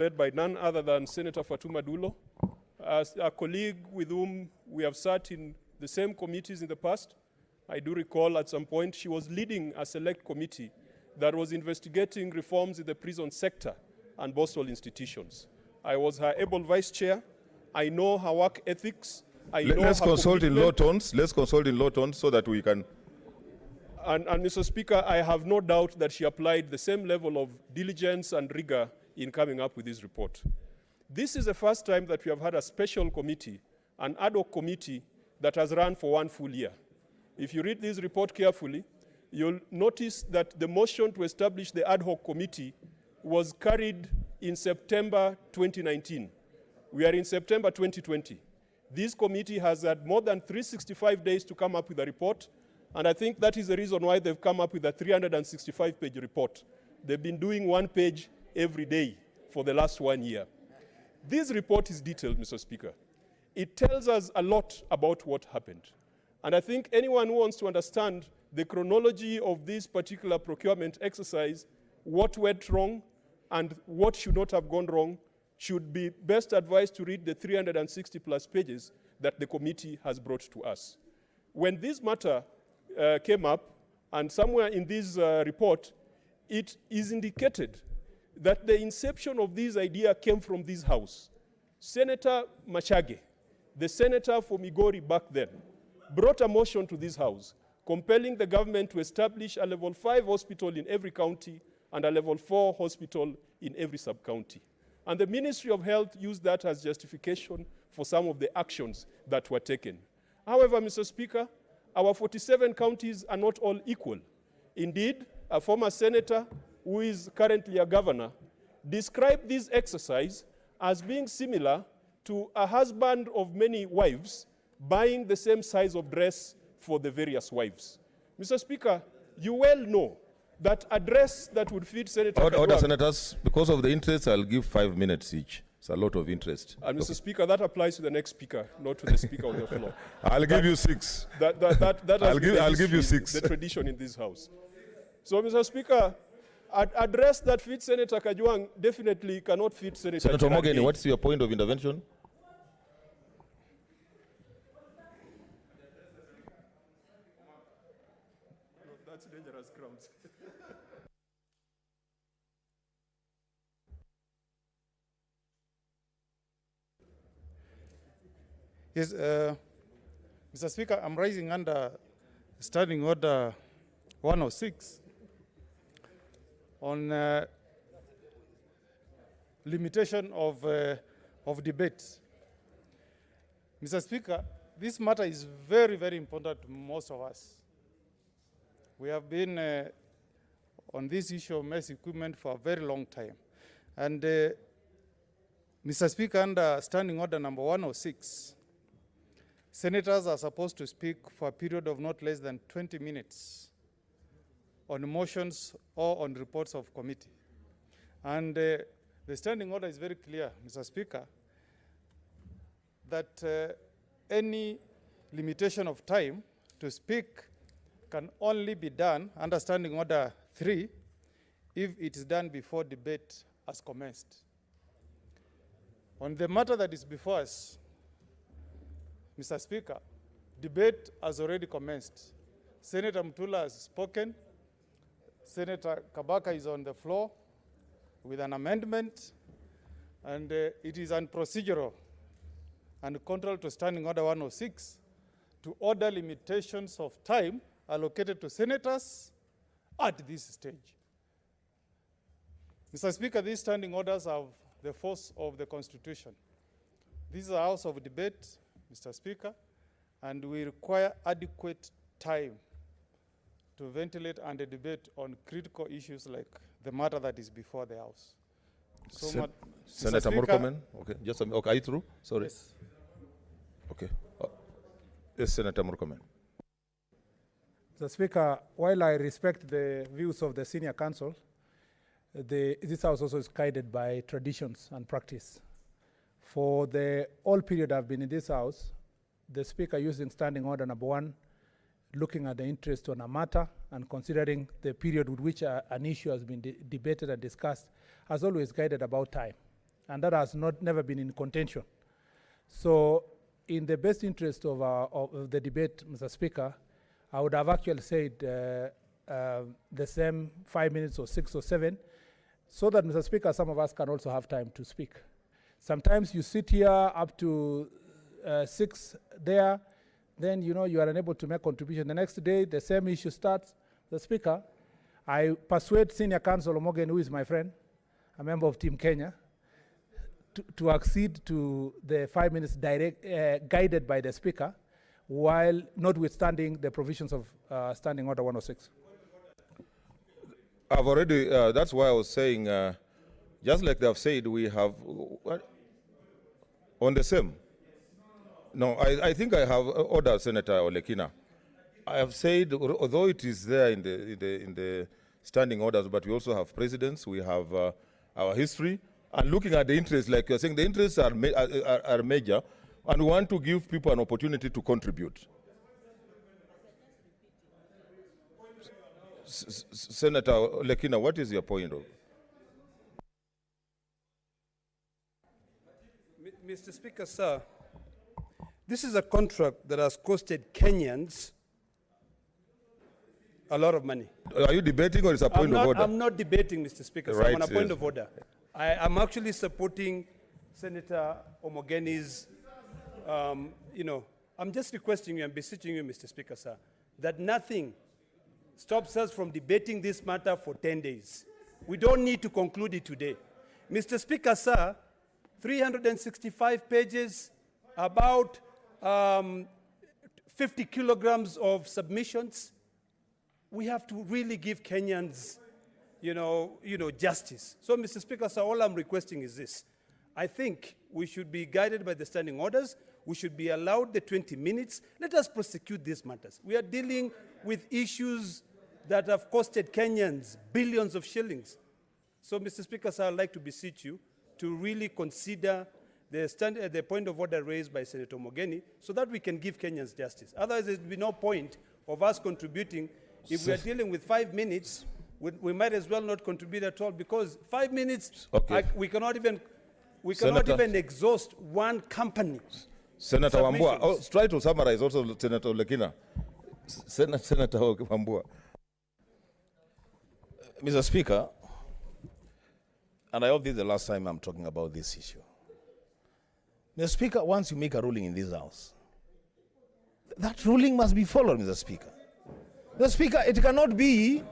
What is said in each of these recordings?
led by none other than Senator Fatuma Dulo, as a colleague with whom we have sat in the same committees in the past. I do recall at some point she was leading a select committee that was investigating reforms in the prison sector and Boston institutions. I was her able vice chair. I know her work ethics. Let's consult in low tones. Let's consult in low tones so that we can. And Mr. Speaker, I have no doubt that she applied the same level of diligence and rigor in coming up with this report. This is the first time that we have had a special committee, an ad hoc committee that has run for 1 full year. If you read this report carefully, you'll notice that the motion to establish the ad hoc committee was carried in September 2019. We are in September 2020. This committee has had more than 365 days to come up with a report, and I think that is the reason why they've come up with a 365-page report. They've been doing 1 page every day for the last 1 year. This report is detailed, Mr. Speaker. It tells us a lot about what happened. And I think anyone who wants to understand the chronology of this particular procurement exercise, what went wrong and what should not have gone wrong, should be best advised to read the 360-plus pages that the committee has brought to us. When this matter came up, and somewhere in this report, it is indicated that the inception of this idea came from this House. Senator Machage, the senator for Migori back then, brought a motion to this House compelling the government to establish a level 5 hospital in every county and a level 4 hospital in every sub-county. And the Ministry of Health used that as justification for some of the actions that were taken. However, Mr. Speaker, our 47 counties are not all equal. Indeed, a former senator who is currently a governor described this exercise as being similar to a husband of many wives buying the same size of dress for the various wives. Mr. Speaker, you well know that a dress that would fit Senator Order, Senators. Because of the interest, I'll give 5 minutes each. It's a lot of interest. And Mr. Speaker, that applies to the next speaker, not to the speaker on the floor. I'll give you 6. I'll give you 6. The tradition in this House. So, Mr. Speaker, a dress that fits Senator Kajwang definitely cannot fit Senator Morgan, what's your point of intervention? That's dangerous grounds. Yes, Mr. Speaker, I'm rising under Standing Order 106 on limitation of debate. Mr. Speaker, this matter is very, very important to most of us. We have been on this issue of mess equipment for a very long time. And Mr. Speaker, under Standing Order number 106, senators are supposed to speak for a period of not less than 20 minutes on motions or on reports of committee. And the standing order is very clear, Mr. Speaker, that any limitation of time to speak can only be done under Standing Order 3 if it is done before debate has commenced. On the matter that is before us, Mr. Speaker, debate has already commenced. Senator Mutula has spoken. Senator Kabaka is on the floor with an amendment, and it is unprocedural and contrary to Standing Order 106 to order limitations of time allocated to senators at this stage. Mr. Speaker, these standing orders have the force of the Constitution. This is a house of debate, Mr. Speaker, and we require adequate time to ventilate and debate on critical issues like the matter that is before the House. So Senator Murkomen, okay, just okay, are you through? Sorry. Yes. Okay. Yes, Senator Murkomen. Mr. Speaker, while I respect the views of the senior counsel, this House also is guided by traditions and practice. For the whole period I've been in this House, the Speaker using Standing Order number 1, looking at the interest on a matter and considering the period with which an issue has been debated and discussed, has always guided about time. and that has never been in contention. So, in the best interest of the debate, Mr. Speaker, I would have actually said the same 5 minutes or 6 or 7, so that, Mr. Speaker, some of us can also have time to speak. Sometimes you sit here up to 6 there, then you are unable to make contribution. The next day, the same issue starts. The Speaker, I persuade Senior Counsel Omogen, who is my friend, a member of Team Kenya, to accede to the 5 minutes guided by the Speaker, while notwithstanding the provisions of Standing Order 106. I've already, that's why I was saying, just like they have said, we have, on the same. No, I think I have ordered Senator Olekina. I have said, although it is there in the standing orders, but we also have precedents, we have our history, and looking at the interests, like you're saying, the interests are major, and we want to give people an opportunity to contribute. Senator Olekina, what is your point of? Mr. Speaker, sir, this is a contract that has costed Kenyans a lot of money. Are you debating or is a point of order? I'm not debating, Mr. Speaker. Right, So I'm on a point yes. of order. I'm actually supporting Senator Omogeni's, I'm just requesting you and beseeching you, Mr. Speaker, sir, that nothing stops us from debating this matter for 10 days. We don't need to conclude it today. Mr. Speaker, sir, 365 pages, about 50 kilograms of submissions. We have to really give Kenyans, justice. So, Mr. Speaker, sir, all I'm requesting is this. I think we should be guided by the standing orders. We should be allowed the 20 minutes. Let us prosecute these matters. We are dealing with issues that have costed Kenyans billions of shillings. So, Mr. Speaker, sir, I'd like to beseech you to really consider the point of order raised by Senator Omogeni so that we can give Kenyans justice. Otherwise, there will be no point of us contributing. If we are dealing with 5 minutes, we might as well not contribute at all, because 5 minutes, Okay. we cannot even Senator, exhaust one company. Senator Wambua, submissions. try to summarize also Senator Olekina. Senator Wambua. Mr. Speaker, and I hope this is the last time I'm talking about this issue. Mr. Speaker, once you make a ruling in this House, that ruling must be followed, Mr. Speaker. Mr. Speaker, it cannot be,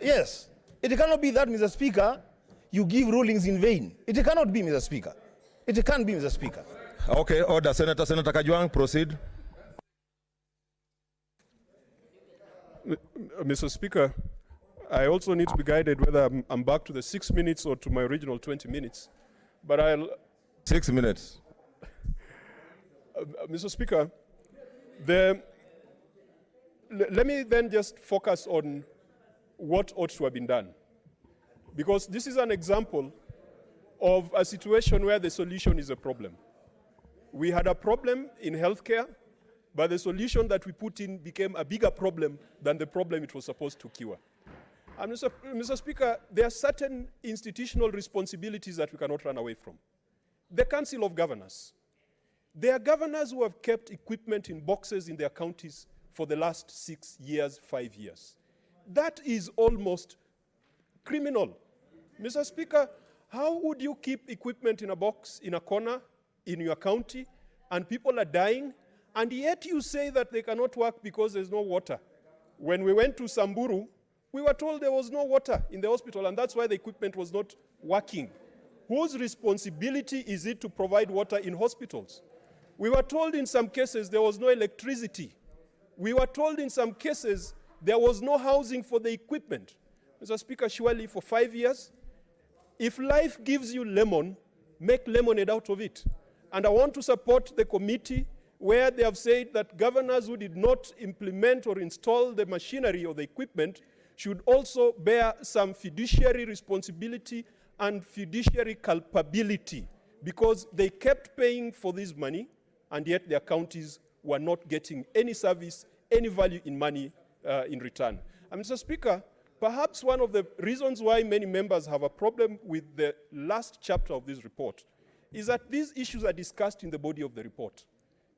yes, it cannot be that, Mr. Speaker, you give rulings in vain. It cannot be, Mr. Speaker. It can't be, Mr. Speaker. Okay, order. Senator Kajwang, proceed. Mr. Speaker, I also need to be guided whether I'm back to the 6 minutes or to my original 20 minutes. But I'll... 6 minutes. Mr. Speaker, let me then just focus on what ought to have been done. Because this is an example of a situation where the solution is a problem. We had a problem in healthcare, but the solution that we put in became a bigger problem than the problem it was supposed to cure. And Mr. Speaker, there are certain institutional responsibilities that we cannot run away from. The Council of Governors. There are governors who have kept equipment in boxes in their counties for the last 6 years, 5 years. That is almost criminal. Mr. Speaker, how would you keep equipment in a box, in a corner, in your county, and people are dying, and yet you say that they cannot work because there's no water? When we went to Samburu, we were told there was no water in the hospital, and that's why the equipment was not working. Whose responsibility is it to provide water in hospitals? We were told in some cases there was no electricity. We were told in some cases there was no housing for the equipment. Mr. Speaker, surely for 5 years, if life gives you lemon, make lemonade out of it. And I want to support the committee where they have said that governors who did not implement or install the machinery or the equipment should also bear some fiduciary responsibility and fiduciary culpability, because they kept paying for this money, and yet their counties were not getting any service, any value in money in return. And Mr. Speaker, Perhaps one of the reasons why many members have a problem with the last chapter of this report is that these issues are discussed in the body of the report.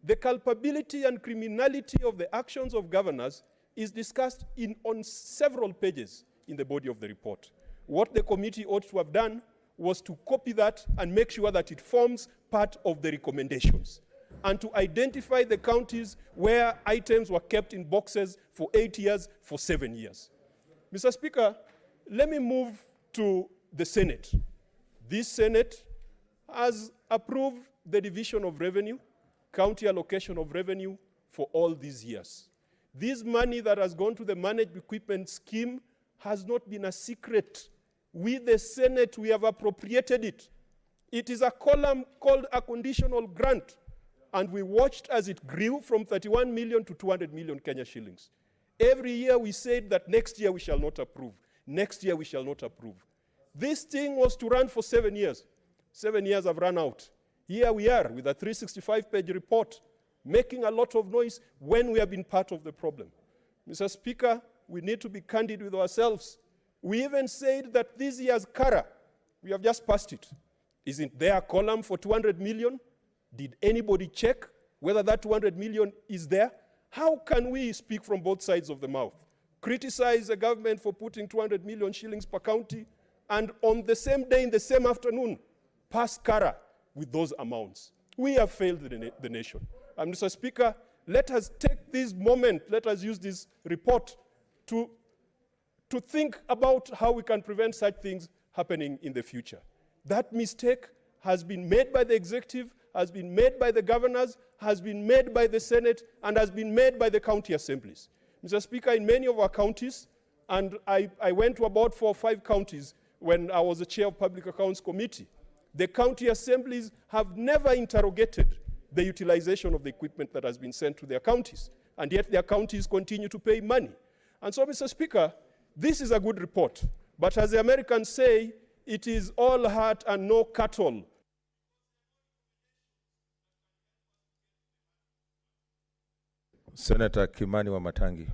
The culpability and criminality of the actions of governors is discussed on several pages in the body of the report. What the committee ought to have done was to copy that and make sure that it forms part of the recommendations, and to identify the counties where items were kept in boxes for 8 years, for 7 years. Mr. Speaker, let me move to the Senate. This Senate has approved the division of revenue, county allocation of revenue for all these years. This money that has gone to the managed equipment scheme has not been a secret. We, the Senate, we have appropriated it. It is a column called a conditional grant, and we watched as it grew from 31 million to 200 million Kenya shillings. Every year we said that next year we shall not approve. Next year we shall not approve. This thing was to run for 7 years. 7 years have run out. Here we are with a 365-page report, making a lot of noise when we have been part of the problem. Mr. Speaker, we need to be candid with ourselves. We even said that this year's CARA, we have just passed it. Isn't there a column for 200 million? Did anybody check whether that 200 million is there? How can we speak from both sides of the mouth? Criticize the government for putting 200 million shillings per county, and on the same day, in the same afternoon, pass CARA with those amounts. We have failed the nation. And Mr. Speaker, let us take this moment, let us use this report to think about how we can prevent such things happening in the future. That mistake has been made by the executive, has been made by the governors, has been made by the Senate, and has been made by the county assemblies. Mr. Speaker, in many of our counties, and I went to about 4 or 5 counties when I was the chair of Public Accounts Committee, the county assemblies have never interrogated the utilization of the equipment that has been sent to their counties, and yet their counties continue to pay money. And so, Mr. Speaker, this is a good report, but as the Americans say, it is all heart and no cattle. Senator Kimani Wamatangi.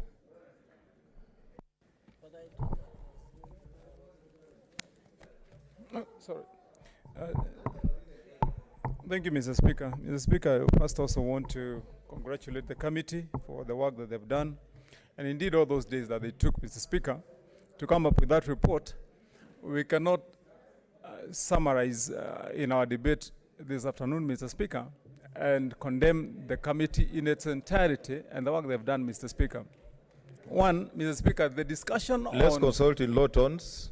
Sorry. Thank you, Mr. Speaker. Mr. Speaker, I first also want to congratulate the committee for the work that they've done. And indeed, all those days that they took, Mr. Speaker, to come up with that report, we cannot summarize in our debate this afternoon, Mr. Speaker, and condemn the committee in its entirety and the work they've done, Mr. Speaker. One, Mr. Speaker, the discussion Let's consult in low tones.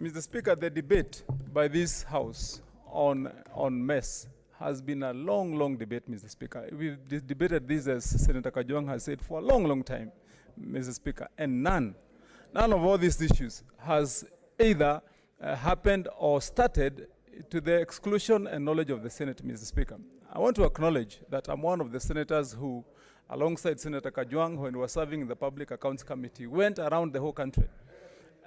Mr. Speaker, the debate by this House on mess has been a long debate, Mr. Speaker. We've debated this, as Senator Kajwang has said, for a long time, Mr. Speaker, and none of all these issues has either happened or started to the exclusion and knowledge of the Senate, Mr. Speaker. I want to acknowledge that I'm one of the senators who, alongside Senator Kajwang, when we were serving in the Public Accounts Committee, went around the whole country.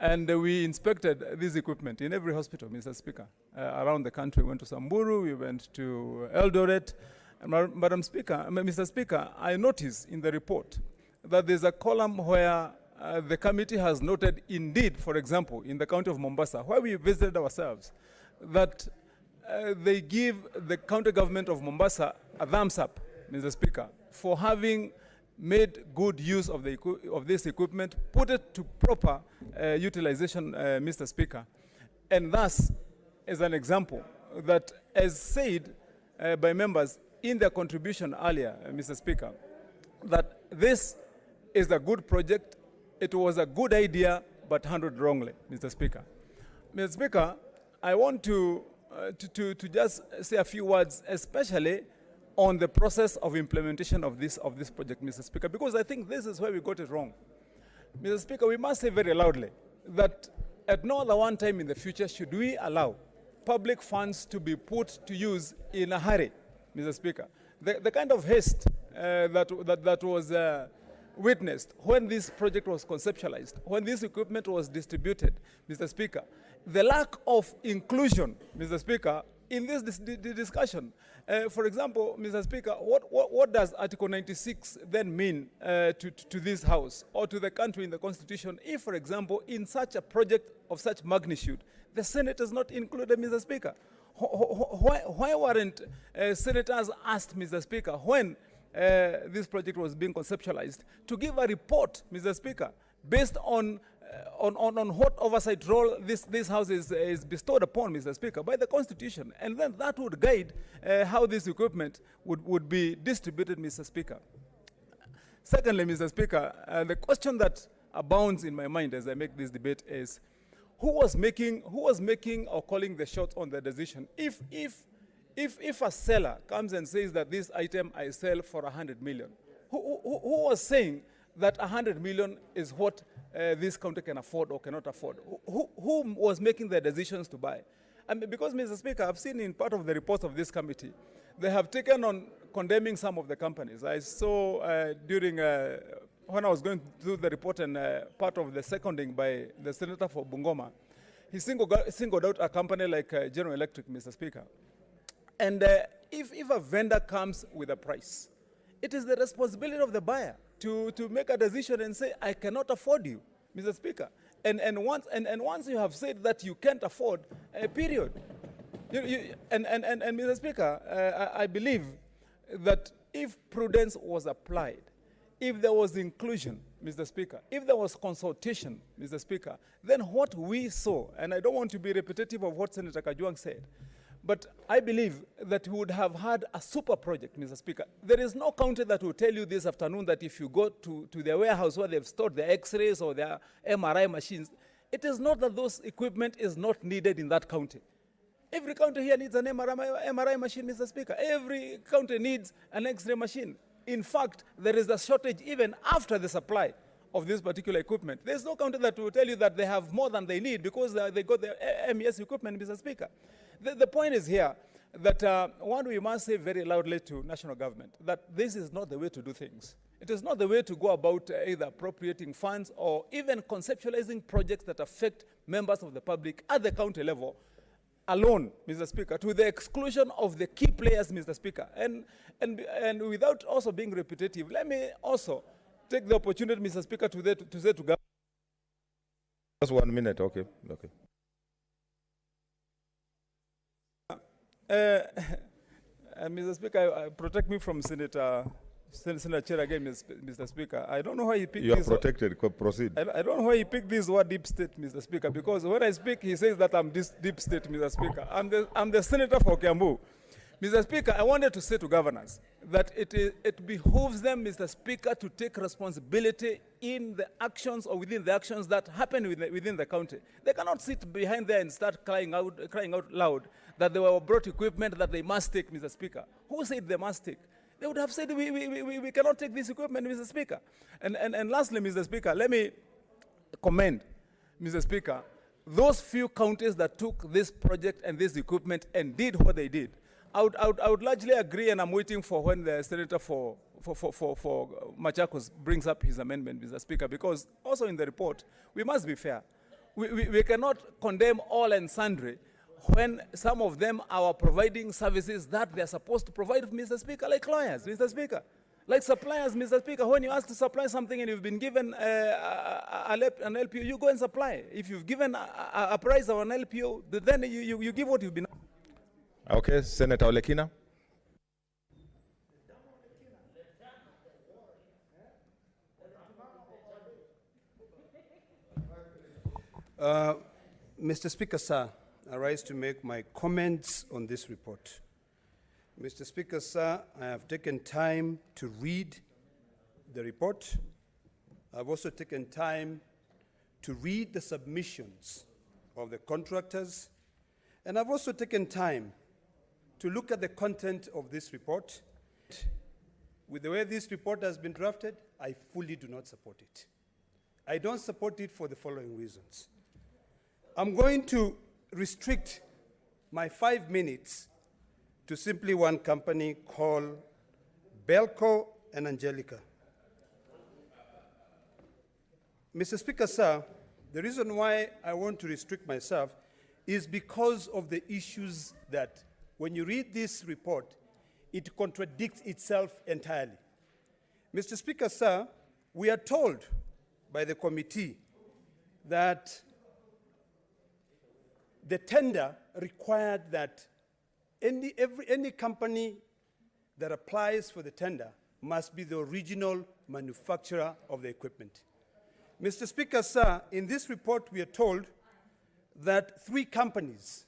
And we inspected this equipment in every hospital, Mr. Speaker, around the country. We went to Samburu, we went to Eldoret. And Mr. Speaker, I noticed in the report that there's a column where the committee has noted, indeed, for example, in the county of Mombasa, where we visited ourselves, that they give the county government of Mombasa a thumbs up, Mr. Speaker, for having made good use of this equipment, put it to proper utilization, Mr. Speaker. And thus, as an example, that as said by members in their contribution earlier, Mr. Speaker, that this is a good project, it was a good idea, but handled wrongly, Mr. Speaker. Mr. Speaker, I want to just say a few words, especially on the process of implementation of this project, Mr. Speaker, because I think this is where we got it wrong. Mr. Speaker, we must say very loudly that at no other one time in the future should we allow public funds to be put to use in a hurry, Mr. Speaker. The kind of haste that was witnessed when this project was conceptualized, when this equipment was distributed, Mr. Speaker, the lack of inclusion, Mr. Speaker, in this discussion. For example, Mr. Speaker, what does Article 96 then mean to this House or to the country in the Constitution if, for example, in such a project of such magnitude, the Senate is not included, Mr. Speaker? Why weren't senators asked, Mr. Speaker, when this project was being conceptualized, to give a report, Mr. Speaker, based on what oversight role this House is bestowed upon, Mr. Speaker, by the Constitution, and then that would guide how this equipment would be distributed, Mr. Speaker. Secondly, Mr. Speaker, the question that abounds in my mind as I make this debate is, who was making or calling the shots on the decision? If a seller comes and says that this item I sell for 100 million, who was saying that 100 million is what this county can afford or cannot afford? Who was making the decisions to buy? And because, Mr. Speaker, I've seen in part of the reports of this committee, they have taken on condemning some of the companies. I saw during when I was going through the report and part of the seconding by the Senator for Bungoma, he singled out a company like General Electric, Mr. Speaker. And if a vendor comes with a price, it is the responsibility of the buyer to make a decision and say, I cannot afford you, Mr. Speaker. And once you have said that you can't afford, period. And Mr. Speaker, I believe that if prudence was applied, if there was inclusion, Mr. Speaker, if there was consultation, Mr. Speaker, then what we saw, and I don't want to be repetitive of what Senator Kajwang said, but I believe that we would have had a super project, Mr. Speaker. There is no county that will tell you this afternoon that if you go to their warehouse where they've stored their X-rays or their MRI machines, it is not that those equipment is not needed in that county. Every county here needs an MRI machine, Mr. Speaker. Every county needs an X-ray machine. In fact, there is a shortage even after the supply of this particular equipment. There's no county that will tell you that they have more than they need because they got the MES equipment, Mr. Speaker. The point is here that one, we must say very loudly to national government that this is not the way to do things. It is not the way to go about either appropriating funds or even conceptualizing projects that affect members of the public at the county level alone, Mr. Speaker, to the exclusion of the key players, Mr. Speaker. And without also being repetitive, let me also take the opportunity, Mr. Speaker, to say to government. Just 1 minute, okay. Mr. Speaker, protect me from Senator Chair again, Mr. Speaker. I don't know why he picked this. You are protected. Proceed. I don't know why he picked this word deep state, Mr. Speaker, because when I speak, he says that I'm this deep state, Mr. Speaker. I'm the senator for Kiambu. Mr. Speaker, I wanted to say to governors that it behooves them, Mr. Speaker, to take responsibility in the actions or within the actions that happen within the county. They cannot sit behind there and start crying out loud that they were brought equipment that they must take, Mr. Speaker. Who said they must take? They would have said, we cannot take this equipment, Mr. Speaker. And lastly, Mr. Speaker, let me commend, Mr. Speaker, those few counties that took this project and this equipment and did what they did. I would largely agree, and I'm waiting for when the Senator for Machakos brings up his amendment, Mr. Speaker, because also in the report, we must be fair. We cannot condemn all and sundry when some of them are providing services that they're supposed to provide, Mr. Speaker, like lawyers, Mr. Speaker, like suppliers, Mr. Speaker. When you ask to supply something and you've been given an LPO, you go and supply. If you've given a price or an LPO, then you give what you've been. Okay, Senator Olekina. Mr. Speaker, sir, I rise to make my comments on this report. Mr. Speaker, sir, I have taken time to read the report. I've also taken time to read the submissions of the contractors, and I've also taken time to look at the content of this report. With the way this report has been drafted, I fully do not support it. I don't support it for the following reasons. I'm going to restrict my 5 minutes to simply one company called Belco and Angelica. Mr. Speaker, sir, the reason why I want to restrict myself is because of the issues that when you read this report, it contradicts itself entirely. Mr. Speaker, sir, we are told by the committee that the tender required that any company that applies for the tender must be the original manufacturer of the equipment. Mr. Speaker, sir, in this report we are told that 3 companies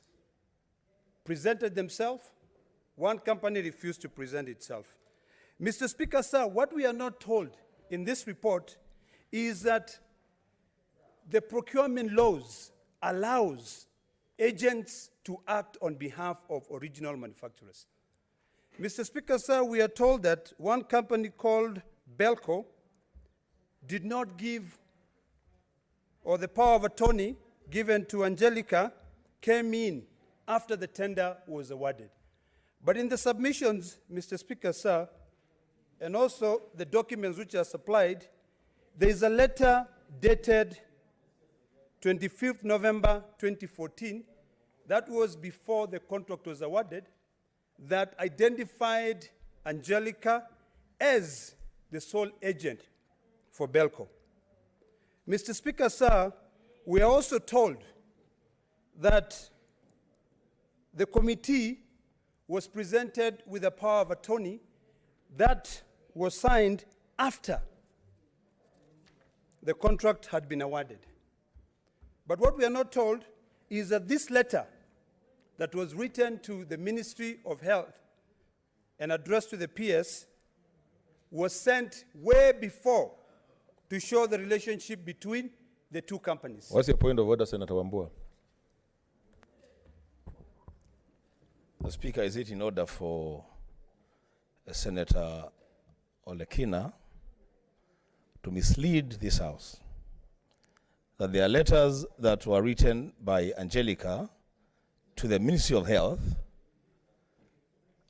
presented themselves, 1 company refused to present itself. Mr. Speaker, sir, what we are not told in this report is that the procurement laws allows agents to act on behalf of original manufacturers. Mr. Speaker, sir, we are told that 1 company called Belco did not give, or the power of attorney given to Angelica came in after the tender was awarded. But in the submissions, Mr. Speaker, sir, and also the documents which are supplied, there is a letter dated 25th November 2014, that was before the contract was awarded, that identified Angelica as the sole agent for Belco. Mr. Speaker, sir, we are also told that the committee was presented with a power of attorney that was signed after the contract had been awarded. But what we are not told is that this letter that was written to the Ministry of Health and addressed to the PS was sent way before to show the relationship between the 2 companies. What's your point of order, Senator Wambua? The Speaker, is it in order for Senator Olekina to mislead this House that there are letters that were written by Angelica to the Ministry of Health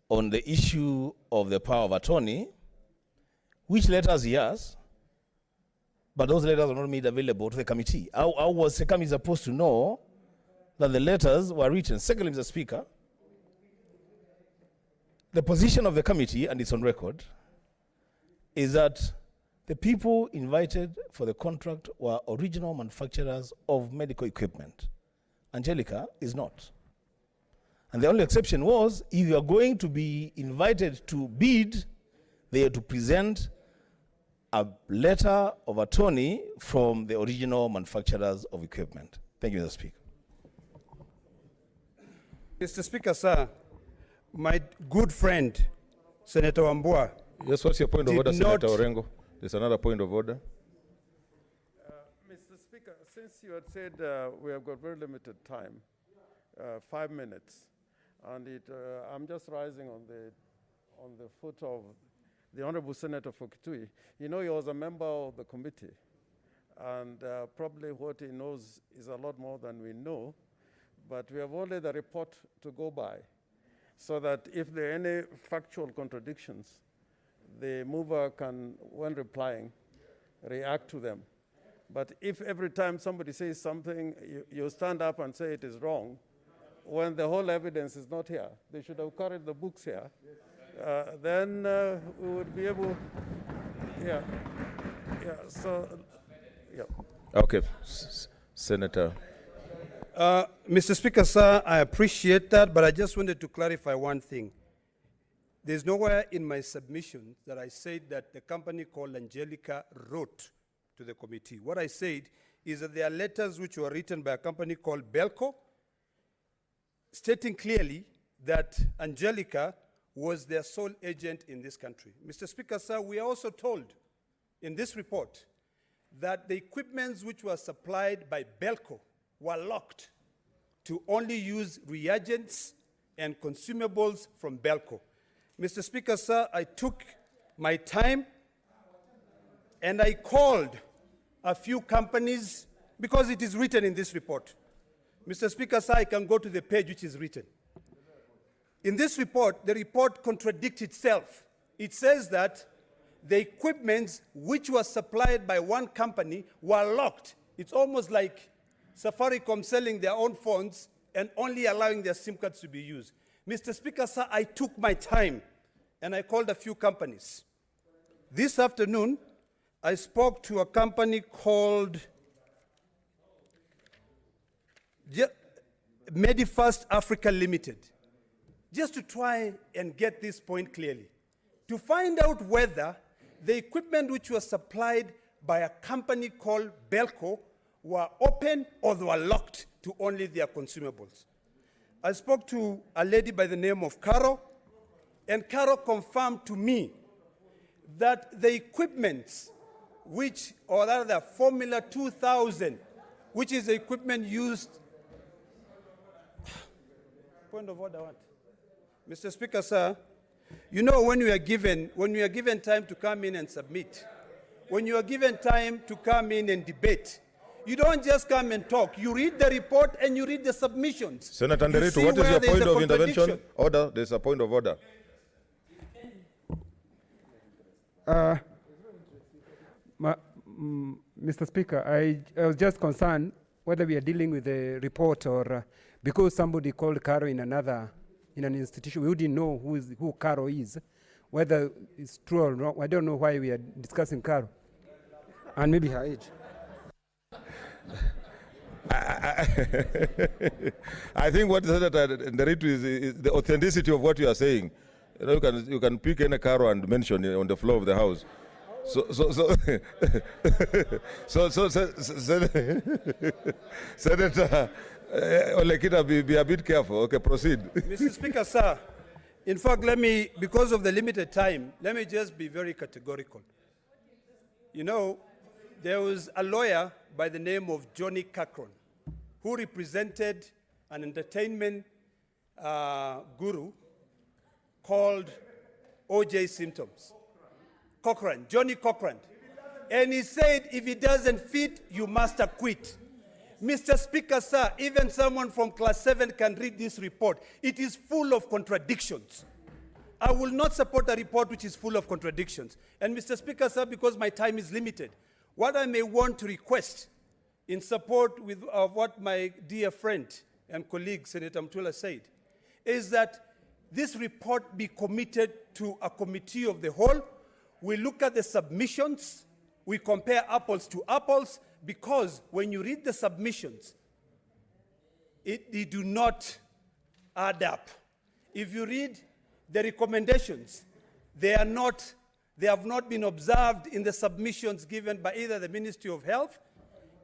on the issue of the power of attorney, which letters, yes, but those letters were not made available to the committee? How was the committee supposed to know that the letters were written? Secondly, Mr. Speaker, the position of the committee, and it's on record, is that the people invited for the contract were original manufacturers of medical equipment. Angelica is not. And the only exception was, if you are going to be invited to bid, they are to present a letter of attorney from the original manufacturers of equipment. Thank you, Mr. Speaker. Mr. Speaker, sir, my good friend, Senator Wambua. Yes, what's your point of order, Senator Orengo? There's another point of order. Mr. Speaker, since you had said we have got very limited time, 5 minutes, and I'm just rising on the foot of the Honorable Senator for Kitui. You know, he was a member of the committee, and probably what he knows is a lot more than we know, but we have only the report to go by, so that if there are any factual contradictions, the mover can, when replying, react to them. But if every time somebody says something, you stand up and say it is wrong, when the whole evidence is not here, they should have carried the books here, then we would be able, Okay, Senator. Mr. Speaker, sir, I appreciate that, but I just wanted to clarify one thing. There's nowhere in my submission that I said that the company called Angelica wrote to the committee. What I said is that there are letters which were written by a company called Belco, stating clearly that Angelica was their sole agent in this country. Mr. Speaker, sir, we are also told in this report that the equipments which were supplied by Belco were locked to only use reagents and consumables from Belco. Mr. Speaker, sir, I took my time and I called a few companies because it is written in this report. Mr. Speaker, sir, I can go to the page which is written. In this report, the report contradicts itself. It says that the equipments which were supplied by one company were locked. It's almost like Safaricom selling their own phones and only allowing their SIM cards to be used. Mr. Speaker, sir, I took my time and I called a few companies. This afternoon, I spoke to a company called Medifast Africa Limited, just to try and get this point clearly, to find out whether the equipment which was supplied by a company called Belco were open or they were locked to only their consumables. I spoke to a lady by the name of Carol, and Carol confirmed to me that the equipment which, or rather Formula 2000, which is the equipment used. Point of order, what? Mr. Speaker, sir, you know when you are given time to come in and submit, when you are given time to come in and debate, you don't just come and talk. You read the report and you read the submissions. Senator Nderitu, what is your point of intervention? Order. There's a point of order. Mr. Speaker, I was just concerned whether we are dealing with a report or because somebody called Caro in an institution, we didn't know who Caro is, whether it's true or not. I don't know why we are discussing Caro and maybe her age. I think what Senator Nderitu is the authenticity of what you are saying. You know, you can pick any Caro and mention it on the floor of the House. Senator Olekina, be a bit careful. Okay, proceed. Mr. Speaker, sir, in fact, because of the limited time, let me just be very categorical. You know, there was a lawyer by the name of Johnny Cochran who represented an entertainment guru called OJ Symptoms. Johnny Cochran. And he said, if it doesn't fit, you must acquit. Mr. Speaker, sir, even someone from class 7 can read this report. It is full of contradictions. I will not support a report which is full of contradictions. And Mr. Speaker, sir, because my time is limited, what I may want to request in support of what my dear friend and colleague, Senator Mtula, said, is that this report be committed to a committee of the whole. We look at the submissions, we compare apples to apples, because when you read the submissions, they do not add up. If you read the recommendations, they have not been observed in the submissions given by either the Ministry of Health,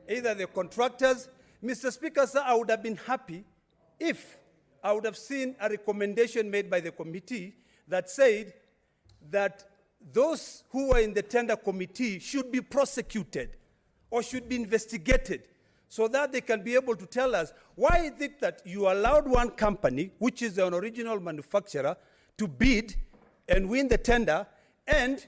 either the contractors. Mr. Speaker, sir, I would have been happy if I would have seen a recommendation made by the committee that said that those who were in the tender committee should be prosecuted or should be investigated so that they can be able to tell us why is it that you allowed one company, which is an original manufacturer, to bid and win the tender, and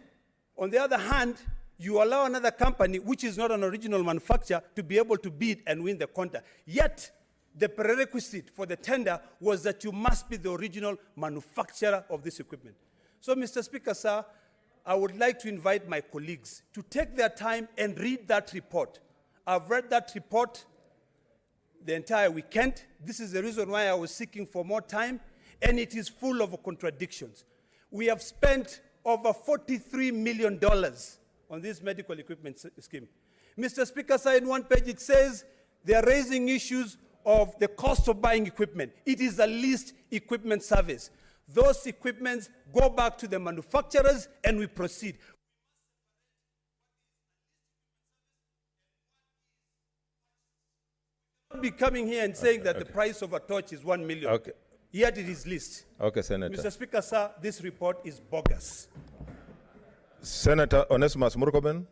on the other hand, you allow another company, which is not an original manufacturer, to be able to bid and win the contract. Yet, the prerequisite for the tender was that you must be the original manufacturer of this equipment. So, Mr. Speaker, sir, I would like to invite my colleagues to take their time and read that report. I've read that report the entire weekend. This is the reason why I was seeking for more time, and it is full of contradictions. We have spent over $43 million on this medical equipment scheme. Mr. Speaker, sir, in one page it says they are raising issues of the cost of buying equipment. It is a leased equipment service. Those equipments go back to the manufacturers and we proceed. Be coming here and saying that the price of a torch is 1 million. Okay. Yet it is leased. Okay, Senator. Mr. Speaker, sir, this report is bogus. Senator Onesimus Murkomen.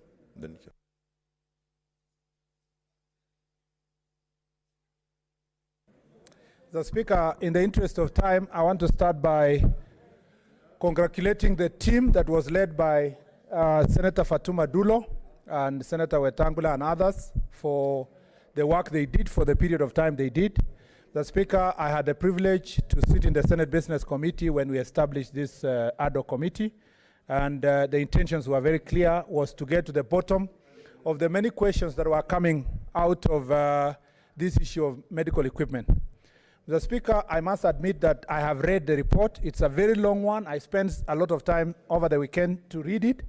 The Speaker, in the interest of time, I want to start by congratulating the team that was led by Senator Fatuma Dulo and Senator Wetangula and others for the work they did for the period of time they did. The Speaker, I had the privilege to sit in the Senate Business Committee when we established this ad hoc committee, and the intentions were very clear, was to get to the bottom of the many questions that were coming out of this issue of medical equipment. Mr. Speaker, I must admit that I have read the report. It's a very long one. I spent a lot of time over the weekend to read it.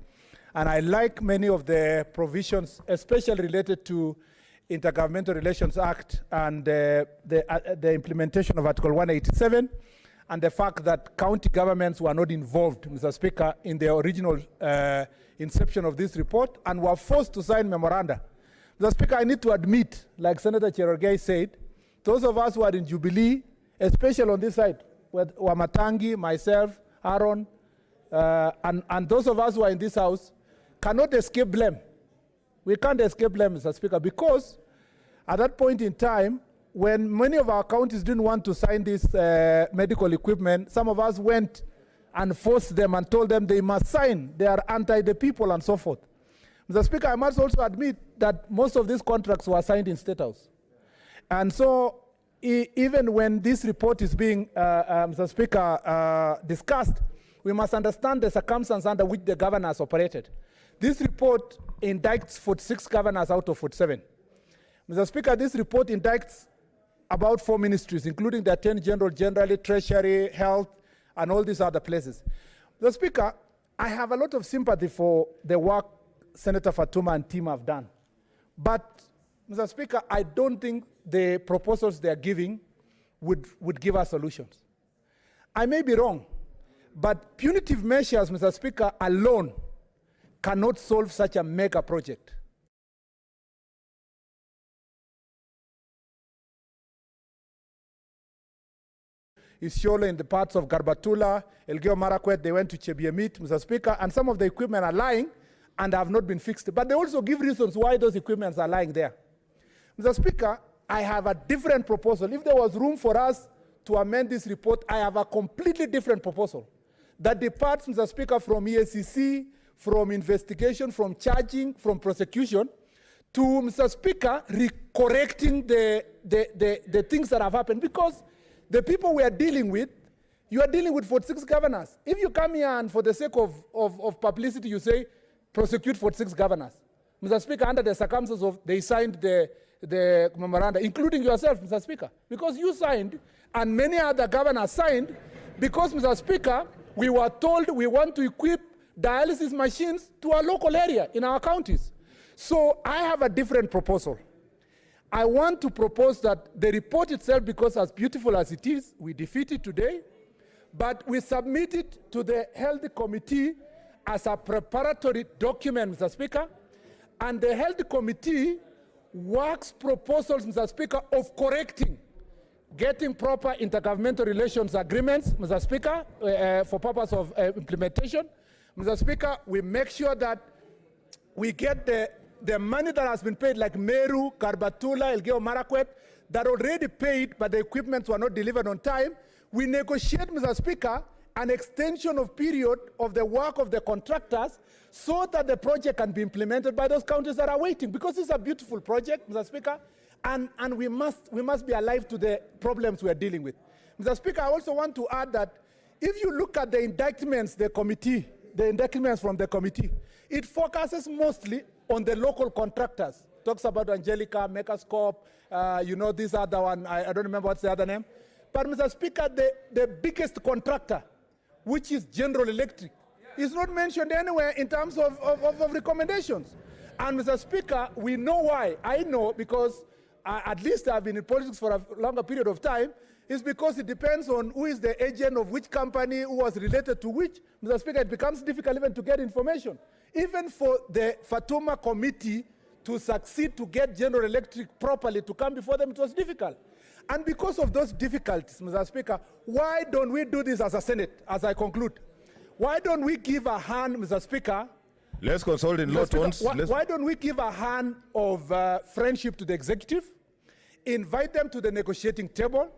And I like many of the provisions, especially related to Intergovernmental Relations Act and the implementation of Article 187, and the fact that county governments were not involved, Mr. Speaker, in the original inception of this report and were forced to sign memoranda. Mr. Speaker, I need to admit, like Senator Cherogei said, those of us who are in Jubilee, especially on this side, with Wamatangi, myself, Aaron, and those of us who are in this house, cannot escape blame. We can't escape blame, Mr. Speaker, because at that point in time, when many of our counties didn't want to sign this medical equipment, some of us went and forced them and told them they must sign. They are anti the people and so forth. Mr. Speaker, I must also admit that most of these contracts were signed in State House. And so even when this report is being, Mr. Speaker, discussed, we must understand the circumstances under which the governors operated. This report indicts 46 governors out of 47. Mr. Speaker, this report indicts about 4 ministries, including the Attorney General, generally, Treasury, Health, and all these other places. Mr. Speaker, I have a lot of sympathy for the work Senator Fatuma and team have done. But, Mr. Speaker, I don't think the proposals they are giving would give us solutions. I may be wrong, but punitive measures, Mr. Speaker, alone cannot solve such a mega project. Isiolo in the parts of Garbatula, Elgeyo Marakwet, they went to Chebiemit, Mr. Speaker, and some of the equipment are lying and have not been fixed. But they also give reasons why those equipments are lying there. Mr. Speaker, I have a different proposal. If there was room for us to amend this report, I have a completely different proposal that departs, Mr. Speaker, from EACC, from investigation, from charging, from prosecution, to, Mr. Speaker, correcting the things that have happened. Because the people we are dealing with, you are dealing with 46 governors. If you come here and for the sake of publicity, you say, prosecute 46 governors. Mr. Speaker, under the circumstances of, they signed the memoranda, including yourself, Mr. Speaker, because you signed and many other governors signed, because, Mr. Speaker, we were told we want to equip dialysis machines to our local area in our counties. So I have a different proposal. I want to propose that the report itself, because as beautiful as it is, we defeat it today, but we submit it to the Health Committee as a preparatory document, Mr. Speaker, and the Health Committee works proposals, Mr. Speaker, of correcting, getting proper intergovernmental relations agreements, Mr. Speaker, for purpose of implementation. Mr. Speaker, we make sure that we get the money that has been paid, like Meru, Garbatula, Elgeyo Marakwet, that already paid, but the equipment were not delivered on time. We negotiate, Mr. Speaker, an extension of period of the work of the contractors so that the project can be implemented by those counties that are waiting. Because it's a beautiful project, Mr. Speaker, and we must be alive to the problems we are dealing with. Mr. Speaker, I also want to add that if you look at the indictments from the committee, it focuses mostly on the local contractors. Talks about Angelica, Megascope, this other one, I don't remember what's the other name. But, Mr. Speaker, the biggest contractor, which is General Electric, is not mentioned anywhere in terms of recommendations. And, Mr. Speaker, we know why. I know because at least I've been in politics for a longer period of time. It's because it depends on who is the agent of which company, who was related to which. Mr. Speaker, it becomes difficult even to get information. Even for the Fatuma committee to succeed to get General Electric properly to come before them, it was difficult. And because of those difficulties, Mr. Speaker, why don't we do this as a Senate, as I conclude? Why don't we give a hand, Mr. Speaker? Let's consult in law tones. Why don't we give a hand of friendship to the executive, invite them to the negotiating table,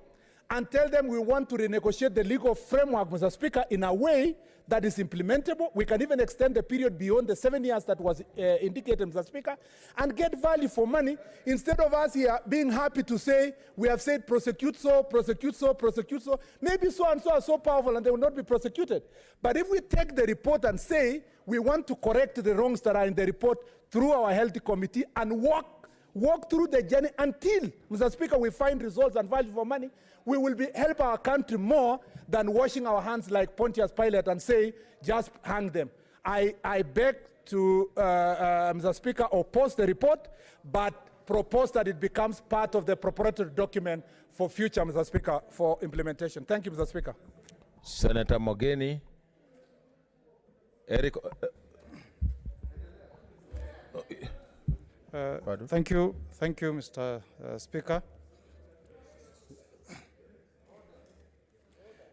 and tell them we want to renegotiate the legal framework, Mr. Speaker, in a way that is implementable. We can even extend the period beyond the 7 years that was indicated, Mr. Speaker, and get value for money instead of us here being happy to say, we have said prosecute so, prosecute so, prosecute so. Maybe so and so are so powerful and they will not be prosecuted. But if we take the report and say, we want to correct the wrongs that are in the report through our health committee and work walk through the journey until, Mr. Speaker, we find results and value for money. We will help our country more than washing our hands like Pontius Pilate and say, just hang them. I beg to, Mr. Speaker, oppose the report, but propose that it becomes part of the preparatory document for future, Mr. Speaker, for implementation. Thank you, Mr. Speaker. Senator Mogeni. Eric. Thank you, Mr. Speaker.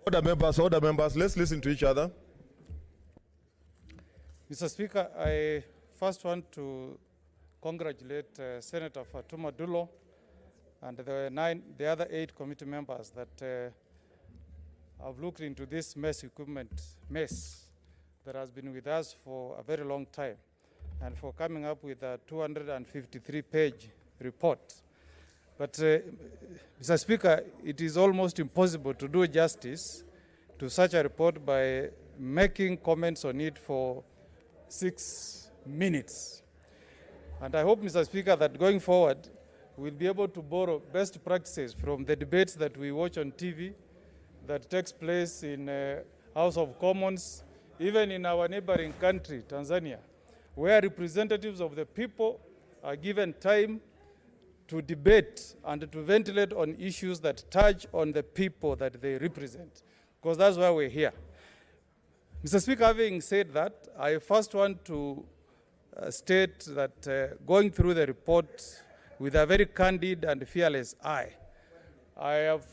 Order members, let's listen to each other. Mr. Speaker, I first want to congratulate Senator Fatuma Dulo and the other 8 committee members that have looked into this mess that has been with us for a very long time, and for coming up with a 253-page report. But, Mr. Speaker, it is almost impossible to do justice to such a report by making comments on it for 6 minutes. And I hope, Mr. Speaker, that going forward, we'll be able to borrow best practices from the debates that we watch on TV, that takes place in House of Commons, even in our neighboring country, Tanzania, where representatives of the people are given time to debate and to ventilate on issues that touch on the people that they represent, because that's why we're here. Mr. Speaker, having said that, I first want to state that going through the report with a very candid and fearless eye, I have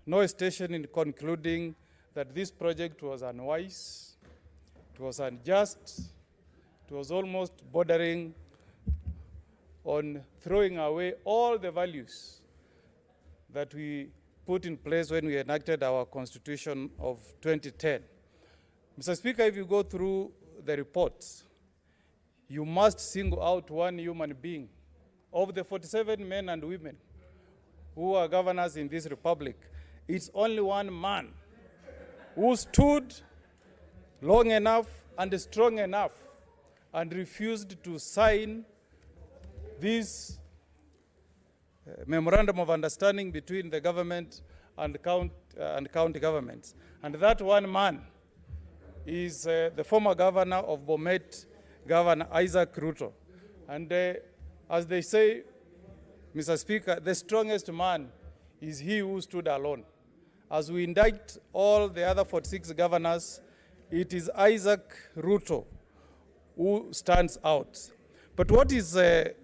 no hesitation in concluding that this project was unwise, it was unjust, it was almost bordering on throwing away all the values that we put in place when we enacted our Constitution of 2010. Mr. Speaker, if you go through the reports, you must single out one human being. Of the 47 men and women who are governors in this republic, it's only one man who stood long enough and strong enough and refused to sign this memorandum of understanding between the government and county governments. And that one man is the former governor of Bomet, Governor Isaac Ruto. And as they say, Mr. Speaker, the strongest man is he who stood alone. As we indict all the other 46 governors, it is Isaac Ruto who stands out. But what is, Mr.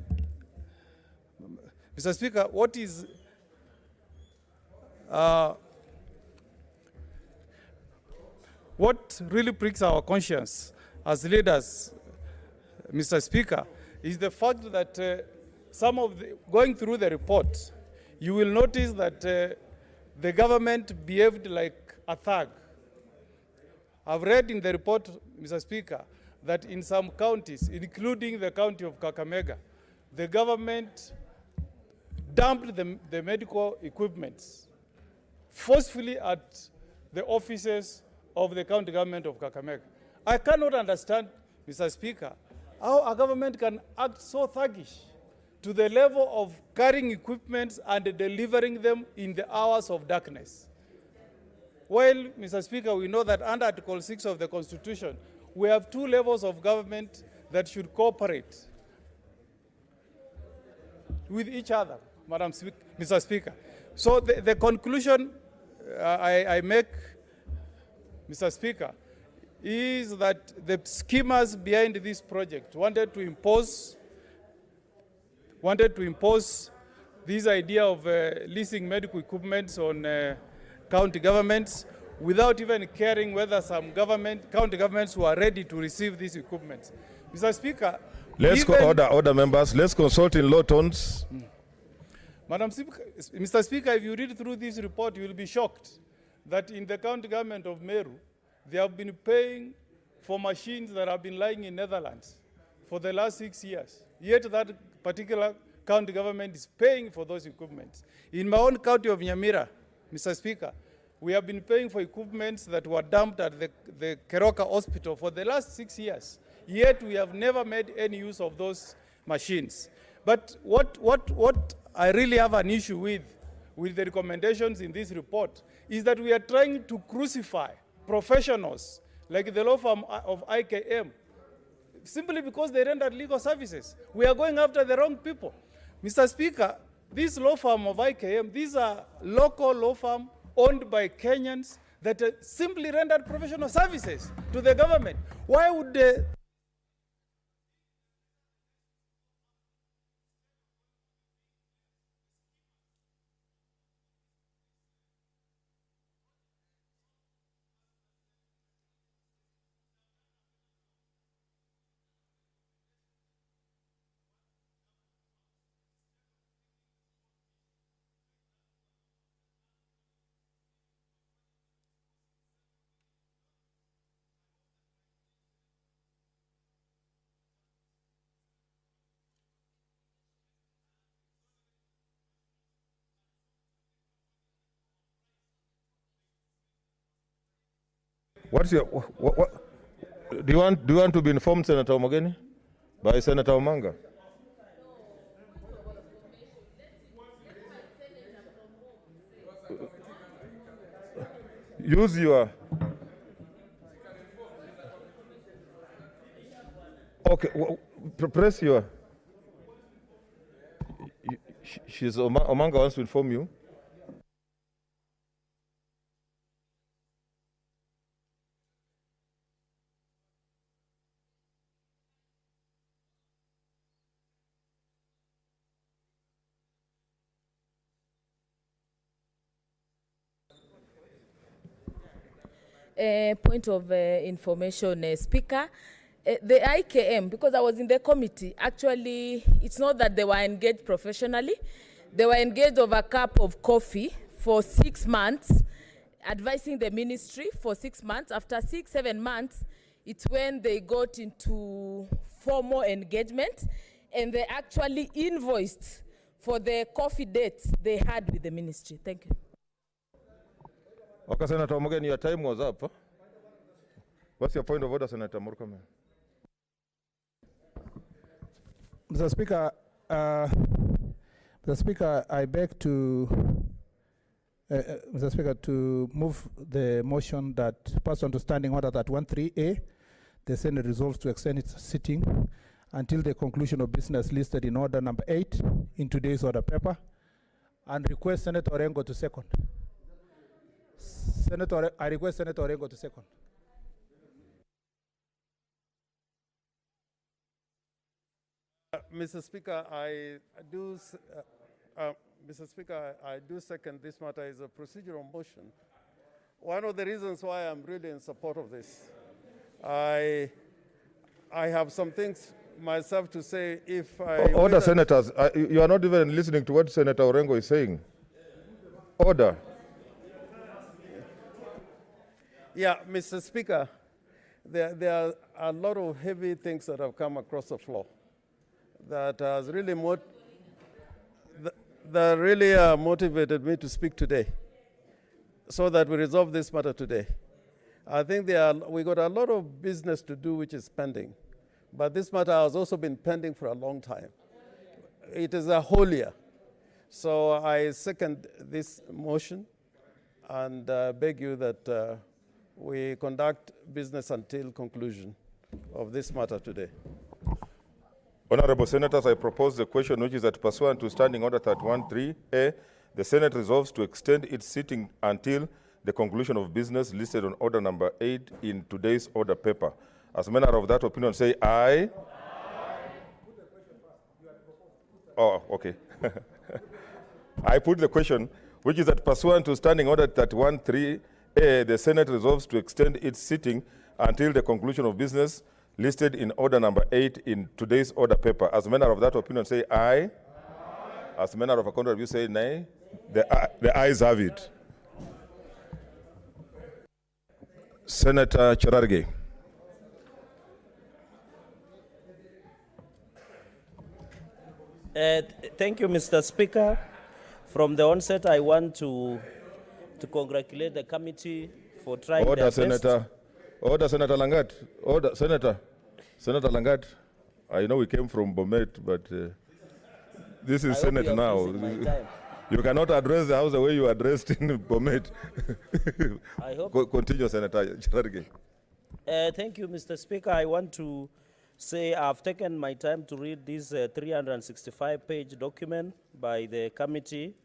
Speaker, what is what really pricks our conscience as leaders, Mr. Speaker, is the fact that going through the report, you will notice that the government behaved like a thug. I've read in the report, Mr. Speaker, that in some counties, including the county of Kakamega, the government dumped the medical equipment forcefully at the offices of the county government of Kakamega. I cannot understand, Mr. Speaker, how a government can act so thuggish to the level of carrying equipment and delivering them in the hours of darkness. Well, Mr. Speaker, we know that under Article 6 of the Constitution, we have 2 levels of government that should cooperate with each other, Mr. Speaker. So the conclusion I make, Mr. Speaker, is that the schemers behind this project wanted to impose this idea of leasing medical equipment on county governments without even caring whether some county governments were ready to receive these equipment. Mr. Speaker, order members. Let's consult in low tones. Mr. Speaker, if you read through this report, you will be shocked that in the county government of Meru, they have been paying for machines that have been lying in Netherlands for the last 6 years. Yet that particular county government is paying for those equipments. In my own county of Nyamira, Mr. Speaker, we have been paying for equipments that were dumped at the Keroka Hospital for the last 6 years. Yet we have never made any use of those machines. But what I really have an issue with the recommendations in this report is that we are trying to crucify professionals like the law firm of IKM simply because they render legal services. We are going after the wrong people. Mr. Speaker, this law firm of IKM, these are local law firm owned by Kenyans that simply rendered professional services to the government. Why would they? What's your, what, do you want to be informed, Senator Omogeni, by Senator Omanga? Use your, okay, press your, Omanga wants to inform you. Point of information, Speaker. The IKM, because I was in the committee, actually, it's not that they were engaged professionally. They were engaged over a cup of coffee for 6 months, advising the ministry for 6 months. After 6-7 months, it's when they got into formal engagement, and they actually invoiced for the coffee dates they had with the ministry. Thank you. Okay, Senator Omogeni, your time was up. Huh? What's your point of order, Senator Murkomen? Mr. Speaker, I beg to, Mr. Speaker, to move the motion that pursuant to standing order that 13A, the Senate resolves to extend its sitting until the conclusion of business listed in order number 8 in today's order paper, and request Senator Orengo to second. I request Senator Orengo to second. Mr. Speaker, Mr. Speaker, I do second this matter is a procedural motion. One of the reasons why I'm really in support of this, I have some things myself to say if I... Order, senators. You are not even listening to what Senator Orengo is saying. Order. Yeah, Mr. Speaker, there are a lot of heavy things that have come across the floor that has really motivated me to speak today, so that we resolve this matter today. I think we got a lot of business to do which is pending, but this matter has also been pending for a long time. It is a whole year. So I second this motion and beg you that we conduct business until conclusion of this matter today. Honorable Senators, I propose the question which is that pursuant to Standing Order 31(3)A, the Senate resolves to extend its sitting until the conclusion of business listed on order number 8 in today's order paper. As a matter of that opinion, say aye. Aye. Oh, okay. I put the question, which is that pursuant to Standing Order 31(3)A, the Senate resolves to extend its sitting until the conclusion of business listed in order number 8 in today's order paper. As a matter of that opinion, say aye. Aye. As a matter of a contrary view, say nay. The ayes have it. Senator Cherargei. Thank you, Mr. Speaker. From the onset, I want to congratulate the committee for trying their best. Order, Senator Langat. Order, Senator Langat. I know we came from Bomet, but This is I hope Senate you are now. freezing my time. You cannot address the House the way you addressed in Bomet. I hope. Continue, Senator Cherargei. Thank you, Mr. Speaker. I want to say I've taken my time to read this 365-page document by the committee.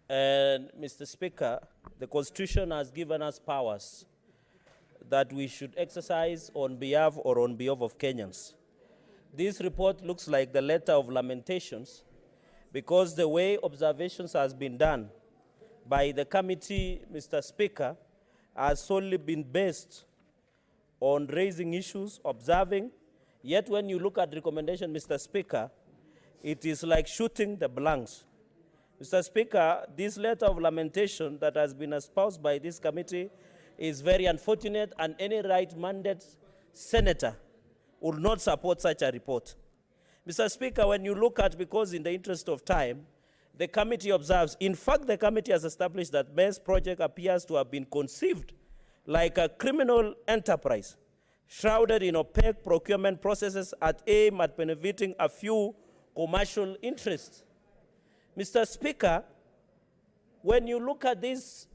And, Mr. Speaker, the Constitution has given us powers that we should exercise on behalf of Kenyans. This report looks like the letter of lamentations because the way observations has been done by the committee, Mr. Speaker, has solely been based on raising issues, observing. Yet when you look at the recommendation, Mr. Speaker, it is like shooting the blanks. Mr. Speaker, this letter of lamentation that has been espoused by this committee is very unfortunate, and any right-minded senator would not support such a report. Mr. Speaker, when you look at, because in the interest of time, the committee observes, in fact, the committee has established that Mayor's project appears to have been conceived like a criminal enterprise, shrouded in opaque procurement processes aimed at benefiting a few commercial interests. Mr. Speaker, when you look at this,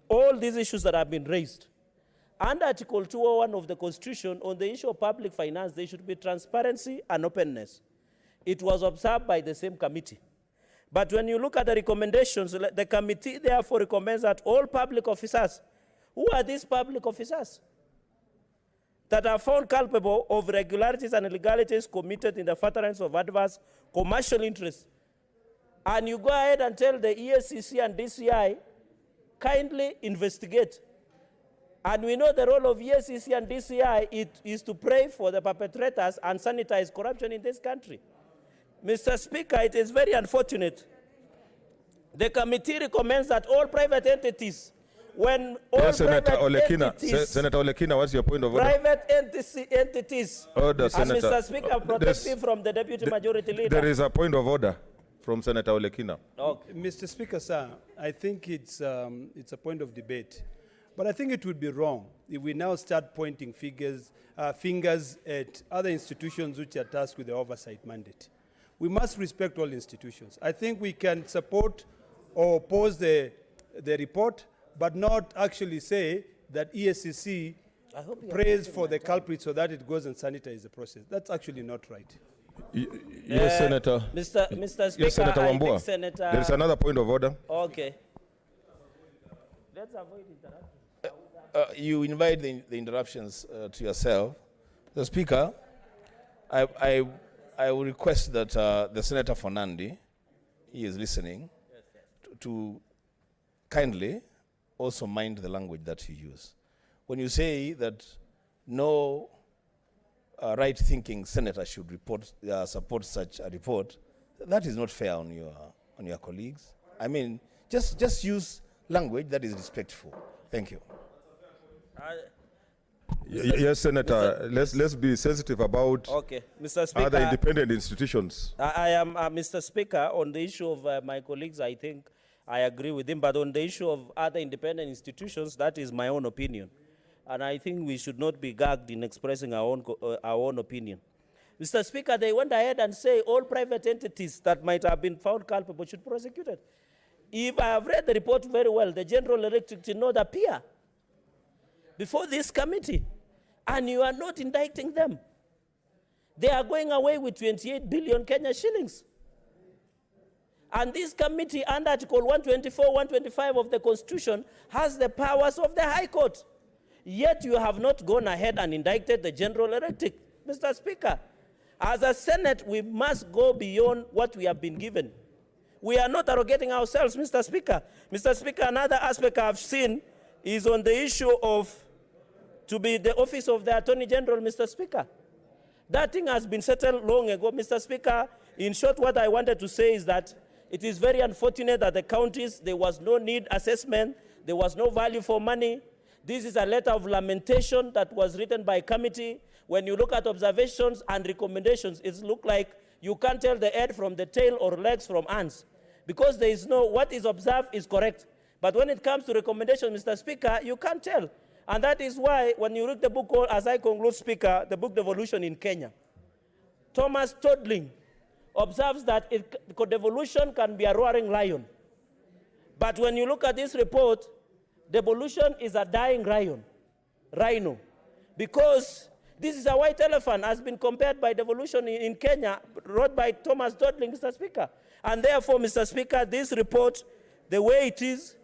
all these issues that have been raised, under Article 201 of the Constitution, on the issue of public finance, there should be transparency and openness. It was observed by the same committee. But when you look at the recommendations, the committee therefore recommends that all public officers, who are these public officers, that are found culpable of irregularities and illegalities committed in the furtherance of adverse commercial interests, and you go ahead and tell the EACC and DCI, kindly investigate. And we know the role of EACC and DCI is to pray for the perpetrators and sanitize corruption in this country. Mr. Speaker, it is very unfortunate. The committee recommends that all private entities, when all Yes, Senator private Olekina. entities, Senator Olekina, what's your point of order? private entities, Order, and Senator. Mr. Speaker, protect me from the deputy majority leader. There is a point of order from Senator Olekina. Okay. Mr. Speaker, sir, I think it's a point of debate. But I think it would be wrong if we now start pointing fingers at other institutions which are tasked with the oversight mandate. We must respect all institutions. I think we can support or oppose the report, but not actually say that EACC prays for the culprit so that it goes and sanitizes the process. That's actually not right. Yes, Senator. Mr. Speaker, Yes, Senator I Wambua. think Senator... There is another point of order. Okay. Let's avoid interruption. You invite the interruptions to yourself. The Speaker, I will request that the Senator Fernandi, he is listening, to kindly also mind the language that you use. When you say that no right-thinking senator should support such a report, that is not fair on your colleagues. I mean, just use language that is respectful. Thank you. Yes, Senator. Let's be sensitive about Okay, Mr. Speaker. other independent institutions. I am, Mr. Speaker, on the issue of my colleagues, I think I agree with him, but on the issue of other independent institutions, that is my own opinion. And I think we should not be gagged in expressing our own opinion. Mr. Speaker, they went ahead and say all private entities that might have been found culpable should be prosecuted. If I have read the report very well, the General Electric did not appear before this committee, and you are not indicting them. They are going away with 28 billion Kenya shillings. And this committee, under Article 124, 125 of the Constitution, has the powers of the High Court. Yet you have not gone ahead and indicted the General Electric. Mr. Speaker, as a Senate, we must go beyond what we have been given. We are not arrogating ourselves, Mr. Speaker. Mr. Speaker, another aspect I've seen is on the issue of to be the office of the Attorney General, Mr. Speaker. That thing has been settled long ago, Mr. Speaker. In short, what I wanted to say is that it is very unfortunate that the counties, there was no need assessment, there was no value for money. This is a letter of lamentation that was written by a committee. When you look at observations and recommendations, it looks like you can't tell the head from the tail or legs from hands, because there is no, what is observed is correct. But when it comes to recommendations, Mr. Speaker, you can't tell. And that is why when you read the book, as I conclude, Speaker, the book Devolution in Kenya, Thomas Todling observes that devolution can be a roaring lion. But when you look at this report, devolution is a dying rhino. Because this is a white elephant, has been compared by devolution in Kenya, wrote by Thomas Dodling, Mr. Speaker. And therefore, Mr. Speaker, this report, the way it is,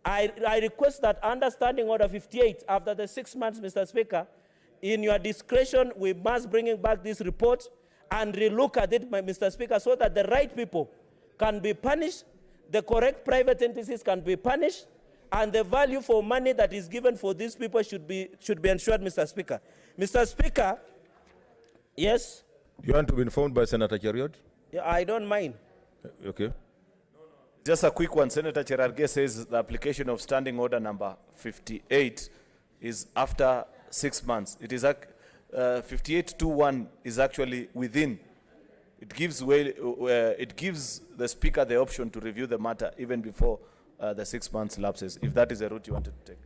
I request that under Standing Order 58, after the 6 months, Mr. Speaker, in your discretion, we must bring back this report and relook at it, Mr. Speaker, so that the right people can be punished, the correct private entities can be punished, and the value for money that is given for these people should be ensured, Mr. Speaker. Mr. Speaker, yes? You want to be informed by Senator Cheriot? Yeah, I don't mind. Okay. Just a quick one. Senator Cherargei says the application of Standing Order number 58 is after 6 months. It is 5821 is actually within. It gives the Speaker the option to review the matter even before the 6 months lapses, if that is the route you wanted to take.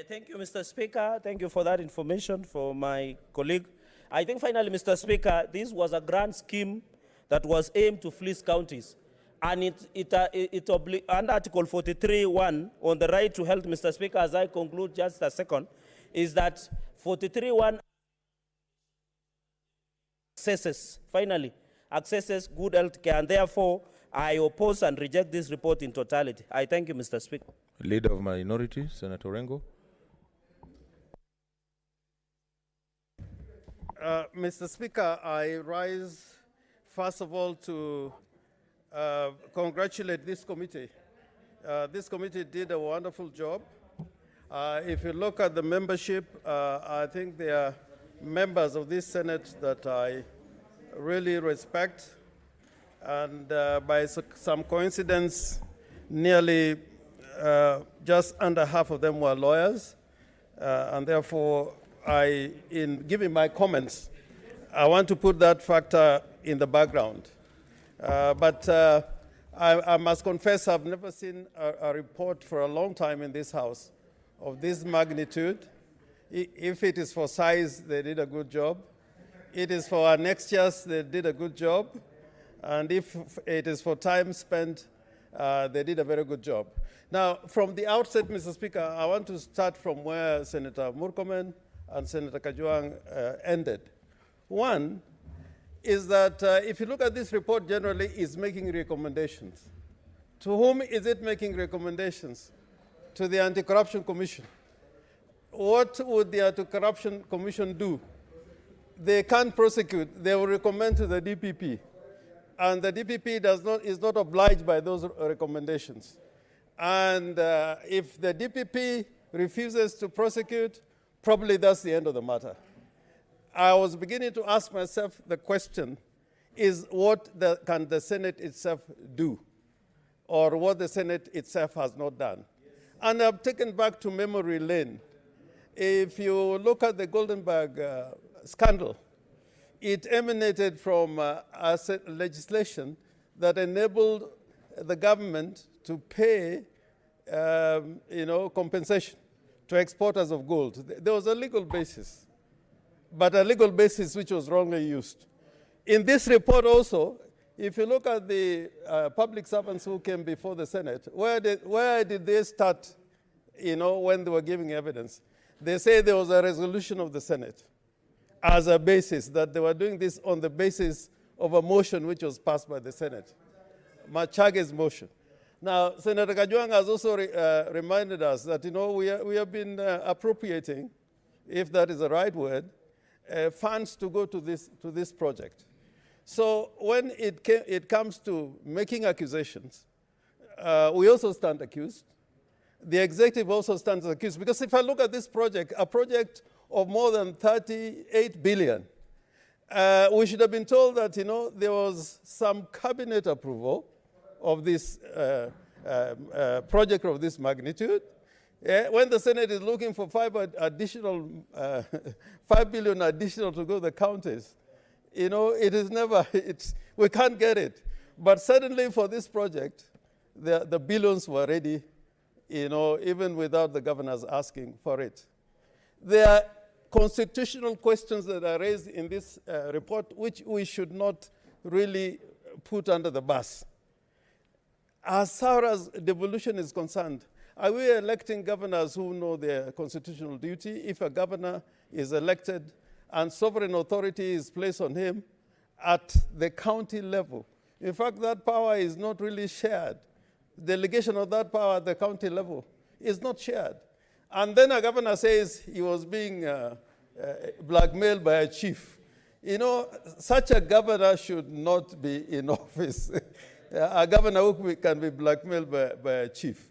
Thank you, Mr. Speaker. Thank you for that information for my colleague. I think finally, Mr. Speaker, this was a grand scheme that was aimed to fleece counties. And under Article 43(1) on the right to health, Mr. Speaker, as I conclude just a second, is that 43(1) accesses good health care, and therefore I oppose and reject this report in totality. I thank you, Mr. Speaker. Leader of Minority, Senator Rengo. Mr. Speaker, I rise first of all to congratulate this committee. This committee did a wonderful job. If you look at the membership, I think there are members of this Senate that I really respect. And by some coincidence, nearly just under half of them were lawyers. And therefore, in giving my comments, I want to put that factor in the background. But I must confess I've never seen a report for a long time in this House of this magnitude. If it is for size, they did a good job. It is for annexures, they did a good job. And if it is for time spent, they did a very good job. Now, from the outset, Mr. Speaker, I want to start from where Senator Murkomen and Senator Kajwang ended. One is that if you look at this report generally, it's making recommendations. To whom is it making recommendations? To the Anti-Corruption Commission. What would the Anti-Corruption Commission do? They can't prosecute. They will recommend to the DPP. And the DPP is not obliged by those recommendations. And if the DPP refuses to prosecute, probably that's the end of the matter. I was beginning to ask myself the question, is what can the Senate itself do? Or what the Senate itself has not done? And I'm taken back to memory lane. If you look at the Goldenberg scandal, it emanated from legislation that enabled the government to pay compensation to exporters of gold. There was a legal basis, but a legal basis which was wrongly used. In this report also, if you look at the public servants who came before the Senate, where did they start, when they were giving evidence? They say there was a resolution of the Senate as a basis, that they were doing this on the basis of a motion which was passed by the Senate, Machage's motion. Now, Senator Kajwang has also reminded us that, we have been appropriating, if that is the right word, funds to go to this project. So when it comes to making accusations, we also stand accused. The executive also stands accused. Because if I look at this project, a project of more than 38 billion, we should have been told that, there was some cabinet approval of this project of this magnitude. When the Senate is looking for 5 billion additional to go to the counties, it is never, we can't get it. But suddenly for this project, the billions were ready, even without the governors asking for it. There are constitutional questions that are raised in this report which we should not really put under the bus. As far as devolution is concerned, are we electing governors who know their constitutional duty? If a governor is elected and sovereign authority is placed on him at the county level, in fact, that power is not really shared. Delegation of that power at the county level is not shared. And then a governor says he was being blackmailed by a chief. You know, such a governor should not be in office. A governor who can be blackmailed by a chief.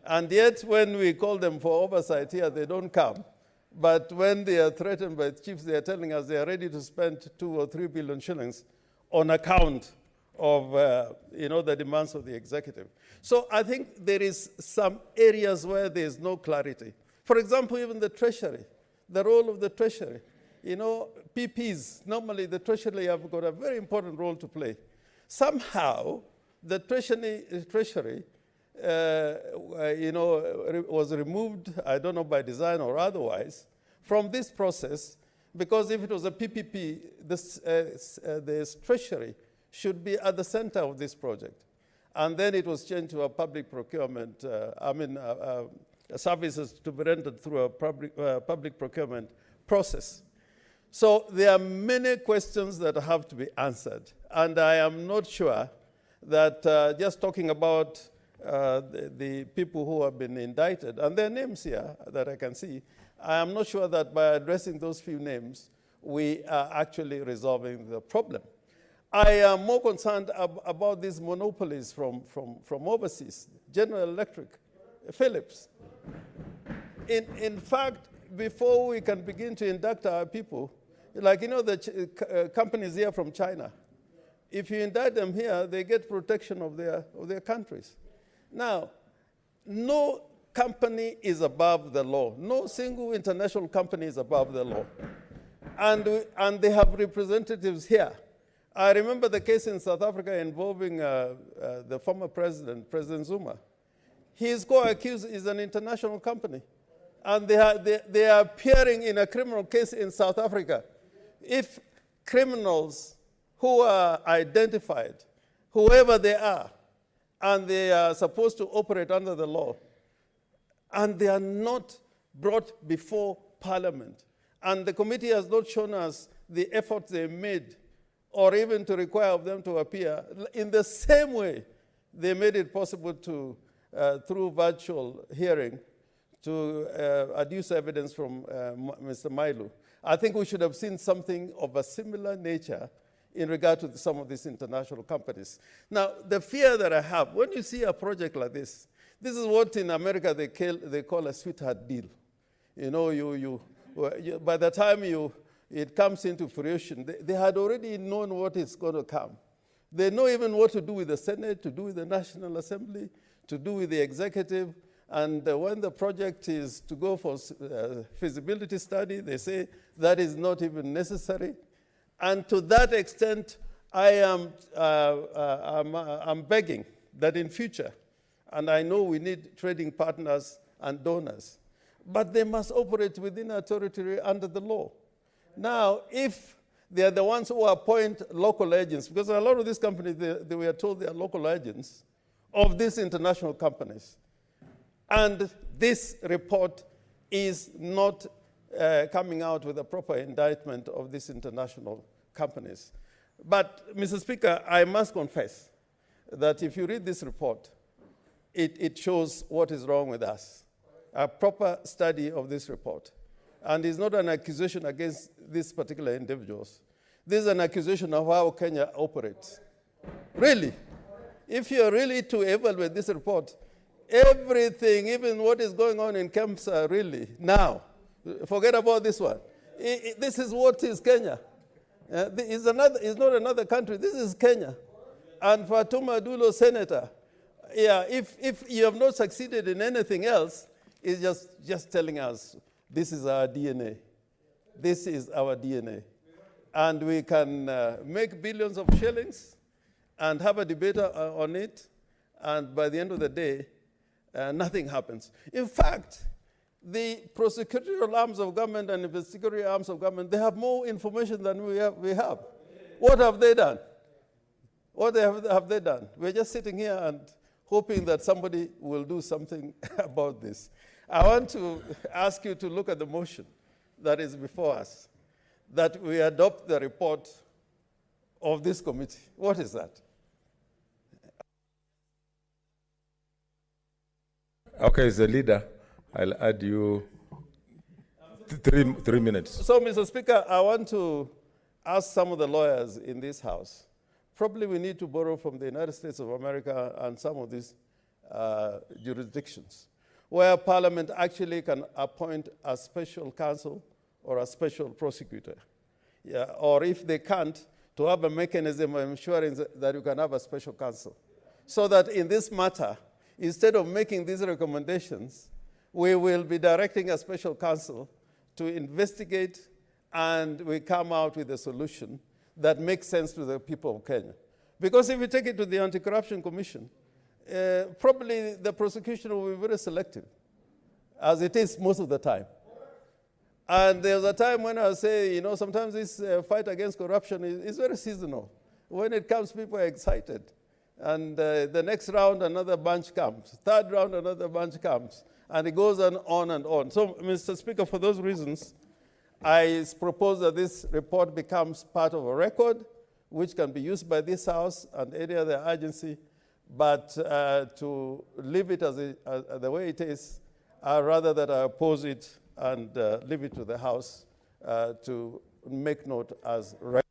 And yet, when we call them for oversight here, they don't come. But when they are threatened by chiefs, they are telling us they are ready to spend 2 or 3 billion shillings on account of the demands of the executive. So I think there is some areas where there is no clarity. For example, even the treasury, the role of the treasury. You know, PPs, normally the treasury have got a very important role to play. Somehow, the treasury was removed, I don't know by design or otherwise, from this process, because if it was a PPP, this treasury should be at the center of this project. And then it was changed to a public procurement, services to be rendered through a public procurement process. So there are many questions that have to be answered. And I am not sure that just talking about the people who have been indicted, and their names here that I can see, I am not sure that by addressing those few names, we are actually resolving the problem. I am more concerned about these monopolies from overseas, General Electric, Philips. In fact, before we can begin to induct our people, like, the companies here from China, if you indict them here, they get protection of their countries. Now, no company is above the law. No single international company is above the law. And they have representatives here. I remember the case in South Africa involving the former president, President Zuma. His co-accused is an international company. And they are appearing in a criminal case in South Africa. If criminals who are identified, whoever they are, and they are supposed to operate under the law, and they are not brought before Parliament, and the committee has not shown us the effort they made, or even to require of them to appear, in the same way they made it possible to, through virtual hearing, to adduce evidence from Mr. Mailu. I think we should have seen something of a similar nature in regard to some of these international companies. Now, the fear that I have, when you see a project like this is what in America they call a sweetheart deal. You know, by the time it comes into fruition, they had already known what is going to come. They know even what to do with the Senate, to do with the National Assembly, to do with the executive. And when the project is to go for feasibility study, they say that is not even necessary. And to that extent, I'm begging that in future, and I know we need trading partners and donors, but they must operate within our territory under the law. Now, if they are the ones who appoint local agents, because a lot of these companies, they were told they are local agents of these international companies. And this report is not coming out with a proper indictment of these international companies. But, Mr. Speaker, I must confess that if you read this report, it shows what is wrong with us. A proper study of this report. And it's not an accusation against these particular individuals. This is an accusation of how Kenya operates. Really. If you're really to evaluate this report, everything, even what is going on in Kemsa, really, now, forget about this one. This is what is Kenya. It's not another country. This is Kenya. And Fatuma Dulo, senator, if you have not succeeded in anything else, it's just telling us this is our DNA. This is our DNA. And we can make billions of shillings and have a debate on it, and by the end of the day, nothing happens. In fact, the prosecutorial arms of government and investigatory arms of government, they have more information than we have. What have they done? What have they done? We're just sitting here and hoping that somebody will do something about this. I want to ask you to look at the motion that is before us, that we adopt the report of this committee. What is that? Okay, as the leader, I'll add you 3 minutes. So, Mr. Speaker, I want to ask some of the lawyers in this House. Probably we need to borrow from the United States of America and some of these jurisdictions, where Parliament actually can appoint a special counsel or a special prosecutor. Yeah, or if they can't, to have a mechanism of ensuring that you can have a special counsel. So that in this matter, instead of making these recommendations, we will be directing a special counsel to investigate, and we come out with a solution that makes sense to the people of Kenya. Because if you take it to the Anti-Corruption Commission, probably the prosecution will be very selective, as it is most of the time. And there's a time when I say, you know, sometimes this fight against corruption is very seasonal. When it comes, people are excited. And the next round, another bunch comes. Third round, another bunch comes. And it goes on and on. So, Mr. Speaker, for those reasons, I propose that this report becomes part of a record, which can be used by this House and any other agency, but to leave it as the way it is, rather than I oppose it and leave it to the House to make note as record.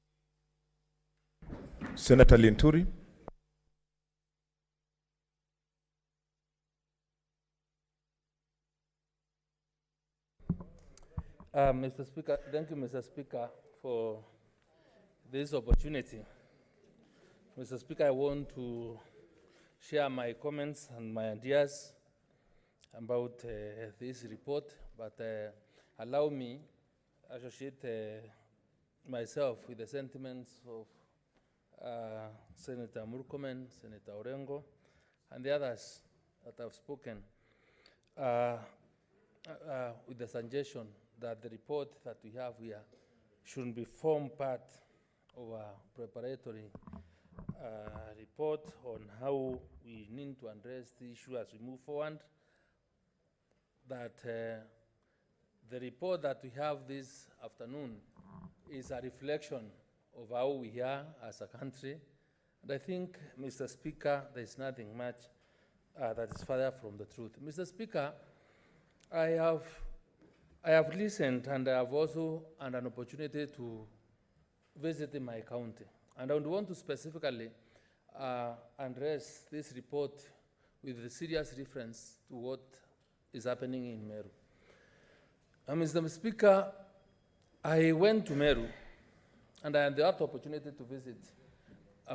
Senator Linturi. Mr. Speaker, thank you, Mr. Speaker, for this opportunity. Mr. Speaker, I want to share my comments and my ideas about this report, but allow me to associate myself with the sentiments of Senator Murkomen, Senator Orengo, and the others that have spoken with the suggestion that the report that we have here should be form part of a preparatory report on how we need to address the issue as we move forward. That the report that we have this afternoon is a reflection of how we are as a country. And I think, Mr. Speaker, there is nothing much that is further from the truth. Mr. Speaker, I have listened, and I have also had an opportunity to visit in my county. And I would want to specifically address this report with a serious reference to what is happening in Meru. Mr. Speaker, I went to Meru, and I had the opportunity to visit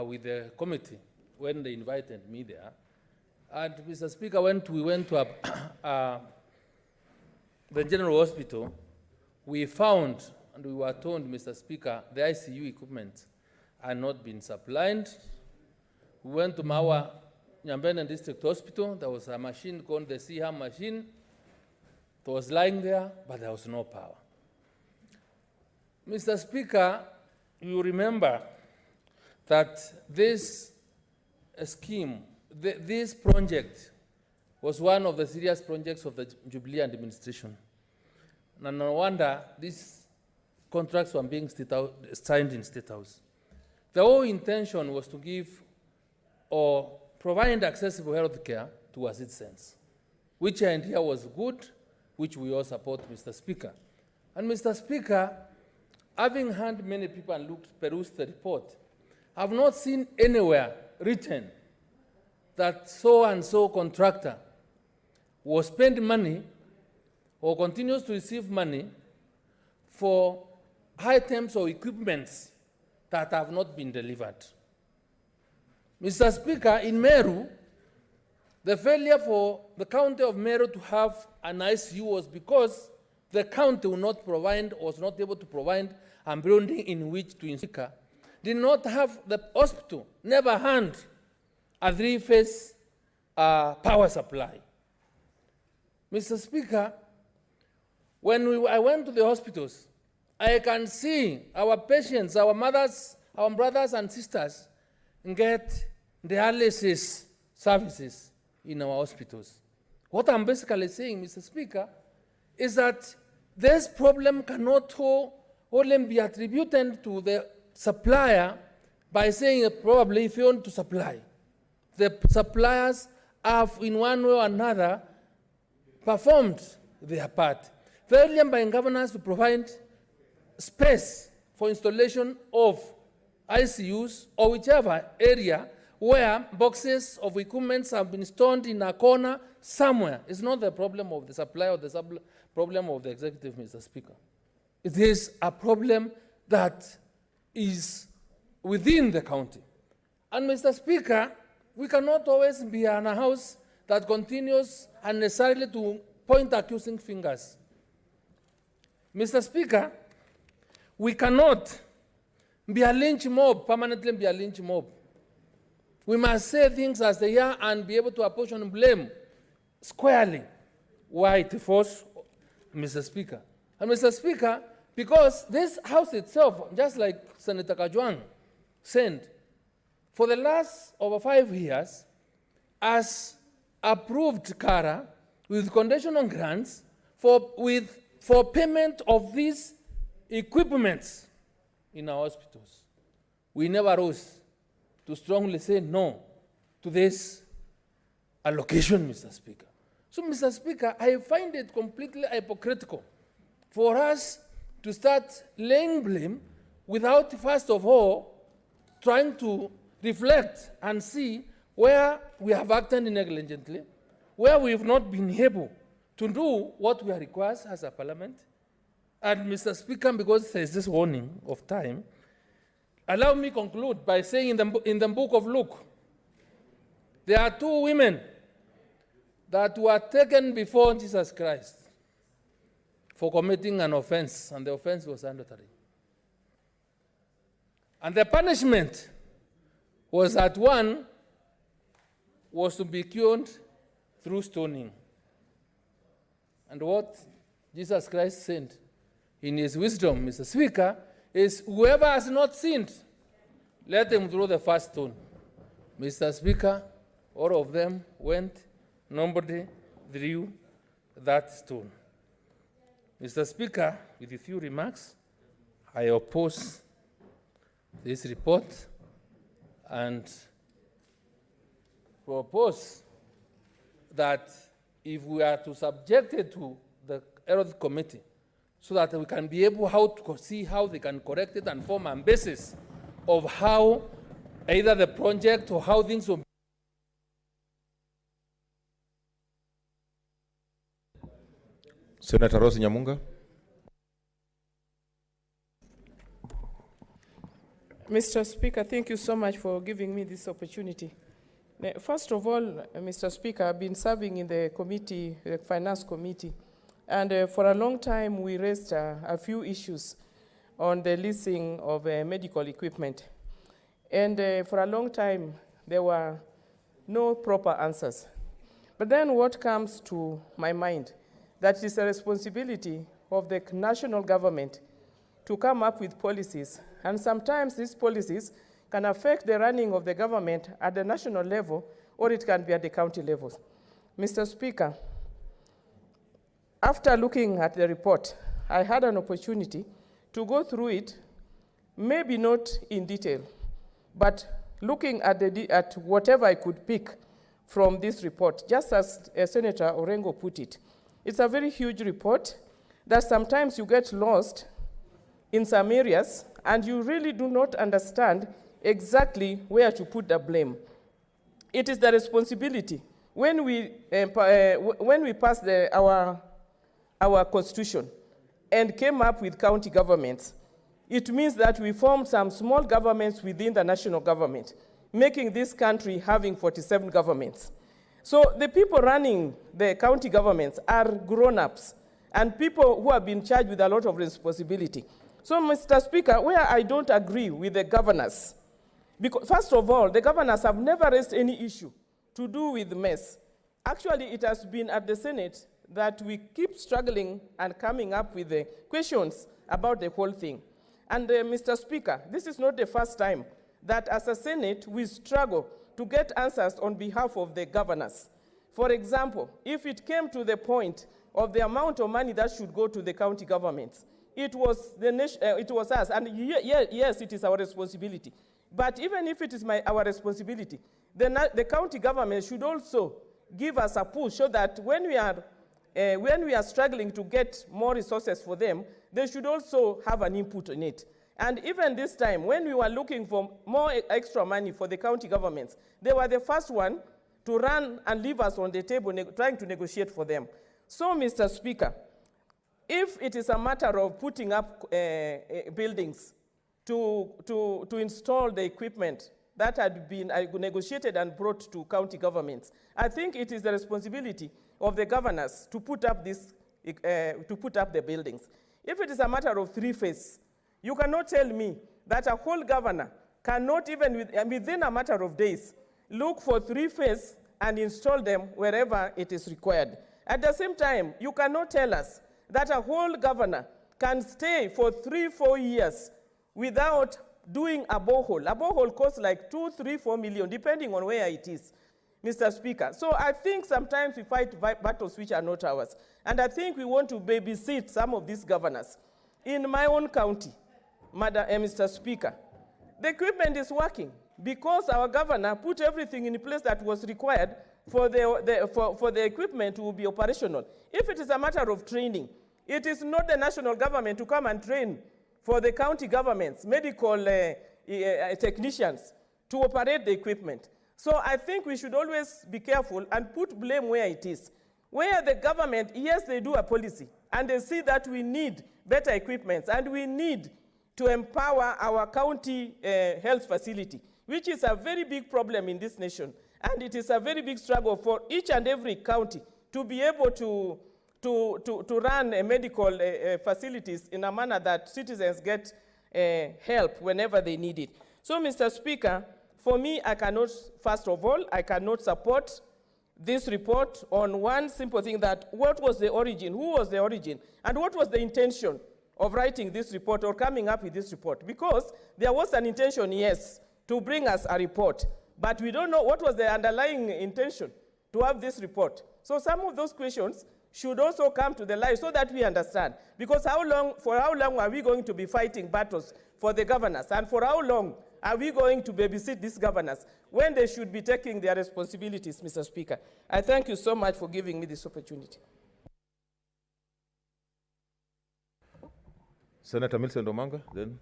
with the committee when they invited me there. And Mr. Speaker, we went to the General Hospital, we found, and we were told, Mr. Speaker, the ICU equipment had not been supplied. We went to Mawa Nyambene District Hospital. There was a machine called the CHAM machine. It was lying there, but there was no power. Mr. Speaker, you remember that this scheme, this project, was one of the serious projects of the Jubilee administration. And no wonder these contracts were being signed in State House. The whole intention was to give or provide accessible health care to our citizens, which idea was good, which we all support, Mr. Speaker. And Mr. Speaker, having heard many people and perused the report, I have not seen anywhere written that so-and-so contractor will spend money or continues to receive money for items or equipments that have not been delivered. Mr. Speaker, in Meru, the failure for the county of Meru to have an ICU was because the county was not able to provide a building in which to install. Did not have the hospital, never had a three-phase power supply. Mr. Speaker, when I went to the hospitals, I can see our patients, our mothers, our brothers and sisters get dialysis services in our hospitals. What I'm basically saying, Mr. Speaker, is that this problem cannot only be attributed to the supplier by saying probably if you want to supply. The suppliers have in one way or another performed their part. Failure by governors to provide space for installation of ICUs or whichever area where boxes of equipment have been stored in a corner somewhere. It's not the problem of the supplier or the problem of the executive, Mr. Speaker. It is a problem that is within the county. And Mr. Speaker, we cannot always be in a house that continues unnecessarily to point accusing fingers. Mr. Speaker, we cannot be a lynch mob, permanently be a lynch mob. We must say things as they are and be able to apportion blame squarely why it falls, Mr. Speaker. And Mr. Speaker, because this House itself, just like Senator Kajwang said, for the last over 5 years, has approved CARA with conditional grants for payment of these equipments in our hospitals. We never rose to strongly say no to this allocation, Mr. Speaker. So, Mr. Speaker, I find it completely hypocritical for us to start laying blame without, first of all, trying to reflect and see where we have acted negligently, where we have not been able to do what we are required as a parliament. And Mr. Speaker, because there is this warning of time, allow me conclude by saying in the book of Luke, there are 2 women that were taken before Jesus Christ for committing an offense, and the offense was adultery. And the punishment was that one was to be killed through stoning. And what Jesus Christ said in his wisdom, Mr. Speaker, is whoever has not sinned, let him throw the first stone. Mr. Speaker, all of them went, nobody drew that stone. Mr. Speaker, with a few remarks, I oppose this report and propose that if we are to subject it to the Health Committee, so that we can be able to see how they can correct it and form a basis of how either the project or how things will be. Senator Rose Nyamunga. Mr. Speaker, thank you so much for giving me this opportunity. First of all, Mr. Speaker, I've been serving in the committee, the Finance Committee, and for a long time we raised a few issues on the leasing of medical equipment. And for a long time, there were no proper answers. But then what comes to my mind, that is a responsibility of the national government to come up with policies. And sometimes these policies can affect the running of the government at the national level, or it can be at the county levels. Mr. Speaker, after looking at the report, I had an opportunity to go through it, maybe not in detail, but looking at whatever I could pick from this report, just as Senator Orengo put it. It's a very huge report that sometimes you get lost in some areas and you really do not understand exactly where to put the blame. It is the responsibility. When we passed our constitution and came up with county governments, it means that we formed some small governments within the national government, making this country having 47 governments. So the people running the county governments are grown-ups and people who have been charged with a lot of responsibility. So, Mr. Speaker, where I don't agree with the governors, because first of all, the governors have never raised any issue to do with mess. Actually, it has been at the Senate that we keep struggling and coming up with the questions about the whole thing. And Mr. Speaker, this is not the first time that as a Senate, we struggle to get answers on behalf of the governors. For example, if it came to the point of the amount of money that should go to the county governments, it was us, and yes, it is our responsibility. But even if it is our responsibility, the county government should also give us a push so that when we are struggling to get more resources for them, they should also have an input in it. And even this time, when we were looking for more extra money for the county governments, they were the first one to run and leave us on the table trying to negotiate for them. So, Mr. Speaker, if it is a matter of putting up buildings to install the equipment that had been negotiated and brought to county governments, I think it is the responsibility of the governors to put up the buildings. If it is a matter of three-phase, you cannot tell me that a whole governor cannot even within a matter of days look for three-phase and install them wherever it is required. At the same time, you cannot tell us that a whole governor can stay for 3-4 years without doing a borehole. A borehole costs like 2, 3, 4 million, depending on where it is, Mr. Speaker. So I think sometimes we fight battles which are not ours. And I think we want to babysit some of these governors. In my own county, Mr. Speaker, the equipment is working because our governor put everything in place that was required for the equipment to be operational. If it is a matter of training, it is not the national government to come and train for the county governments, medical technicians to operate the equipment. So I think we should always be careful and put blame where it is. Where the government, yes, they do a policy, and they see that we need better equipment, and we need to empower our county health facility, which is a very big problem in this nation. And it is a very big struggle for each and every county to be able to run medical facilities in a manner that citizens get help whenever they need it. So, Mr. Speaker, for me, I cannot, first of all, I cannot support this report on one simple thing, that what was the origin, who was the origin, and what was the intention of writing this report or coming up with this report. Because there was an intention, yes, to bring us a report, but we don't know what was the underlying intention to have this report. So some of those questions should also come to the light so that we understand. Because for how long are we going to be fighting battles for the governors? And for how long are we going to babysit these governors when they should be taking their responsibilities, Mr. Speaker? I thank you so much for giving me this opportunity. Senator Millicent Omanga, then.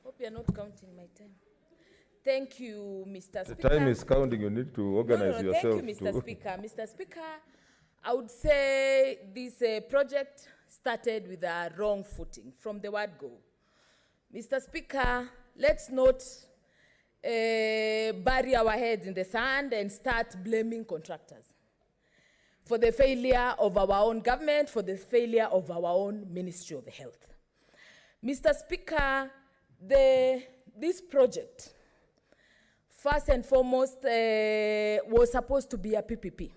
Hope you're not counting my time. Thank you, Mr. Speaker. The time is counting. You need to organize yourself. Thank you, Mr. Speaker. Mr. Speaker, I would say this project started with a wrong footing from the word go. Mr. Speaker, let's not bury our heads in the sand and start blaming contractors for the failure of our own government, for the failure of our own Ministry of Health. Mr. Speaker, this project, first and foremost, was supposed to be a PPP,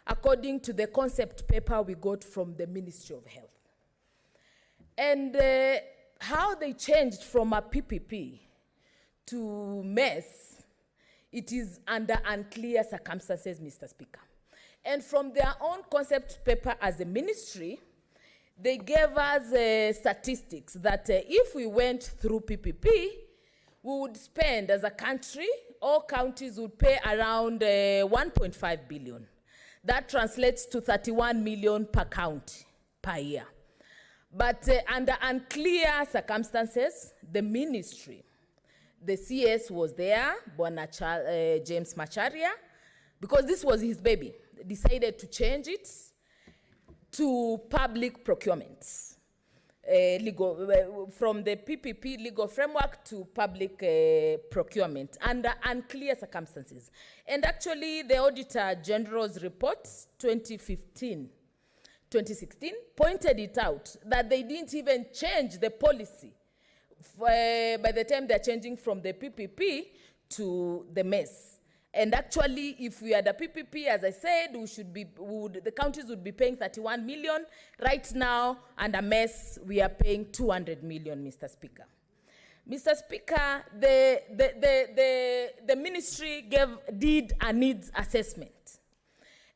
according to the concept paper we got from the Ministry of Health. And how they changed from a PPP to MES, it is under unclear circumstances, Mr. Speaker. And from their own concept paper as a ministry, they gave us statistics that if we went through PPP, we would spend as a country, all counties would pay around 1.5 billion. That translates to 31 million per county per year. But under unclear circumstances, the ministry, the CS was there, James Macharia, because this was his baby, decided to change it to public procurement, from the PPP legal framework to public procurement under unclear circumstances. And actually, the Auditor General's report, 2016, pointed it out that they didn't even change the policy by the time they're changing from the PPP to the MES. And actually, if we had a PPP, as I said, the counties would be paying 31 million. Right now, under MES, we are paying 200 million, Mr. Speaker. Mr. Speaker, the ministry did a needs assessment.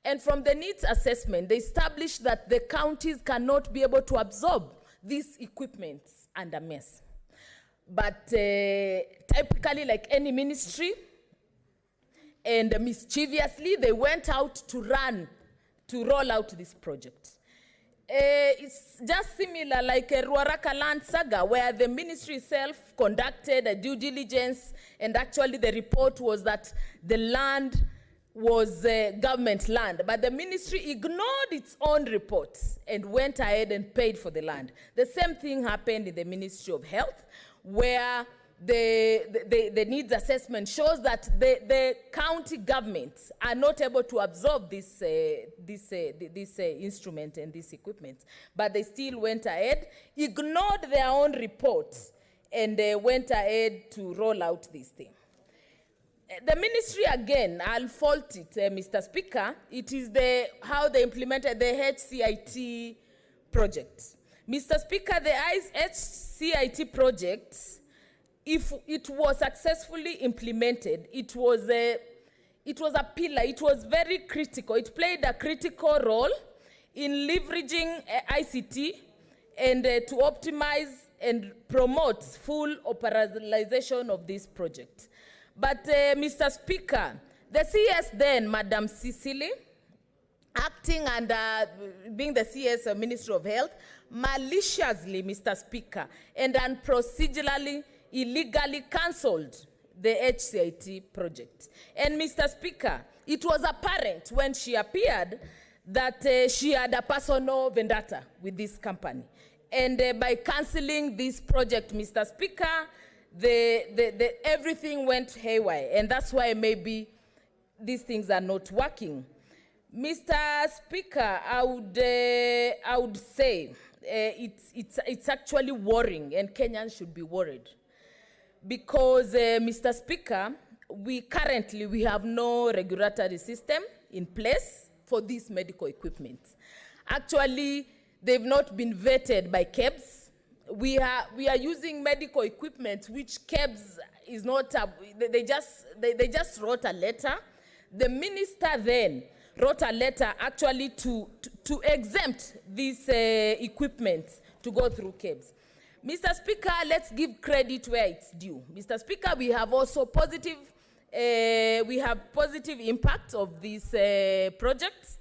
And from the needs assessment, they established that the counties cannot be able to absorb these equipment under MES. But typically, like any ministry, and mischievously, they went out to roll out this project. It's just similar like a Ruaraka land saga, where the ministry itself conducted a due diligence, and actually the report was that the land was government land, but the ministry ignored its own reports and went ahead and paid for the land. The same thing happened in the Ministry of Health, where the needs assessment shows that the county governments are not able to absorb this instrument and this equipment, but they still went ahead, ignored their own reports, and went ahead to roll out this thing. The ministry, again, I'll fault it, Mr. Speaker. It is how they implemented the HCIT project. Mr. Speaker, the HCIT project, if it was successfully implemented, it was a pillar. It was very critical. It played a critical role in leveraging ICT and to optimize and promote full operationalization of this project. But, Mr. Speaker, the CS then, Madam Cecily, acting under being the CS of Ministry of Health, maliciously, Mr. Speaker, and unprocedurally, illegally cancelled the HCIT project. And, Mr. Speaker, it was apparent when she appeared that she had a personal vendetta with this company. And by cancelling this project, Mr. Speaker, everything went haywire, and that's why maybe these things are not working. Mr. Speaker, I would say it's actually worrying, and Kenyans should be worried, because Mr. Speaker, we have no regulatory system in place for these medical equipment. Actually, they've not been vetted by KEBS. We are using medical equipment which KEBS is not. They just wrote a letter. The minister then wrote a letter actually to exempt this equipment to go through KEBS. Mr. Speaker, let's give credit where it's due. Mr. Speaker, we have also positive impact of these projects.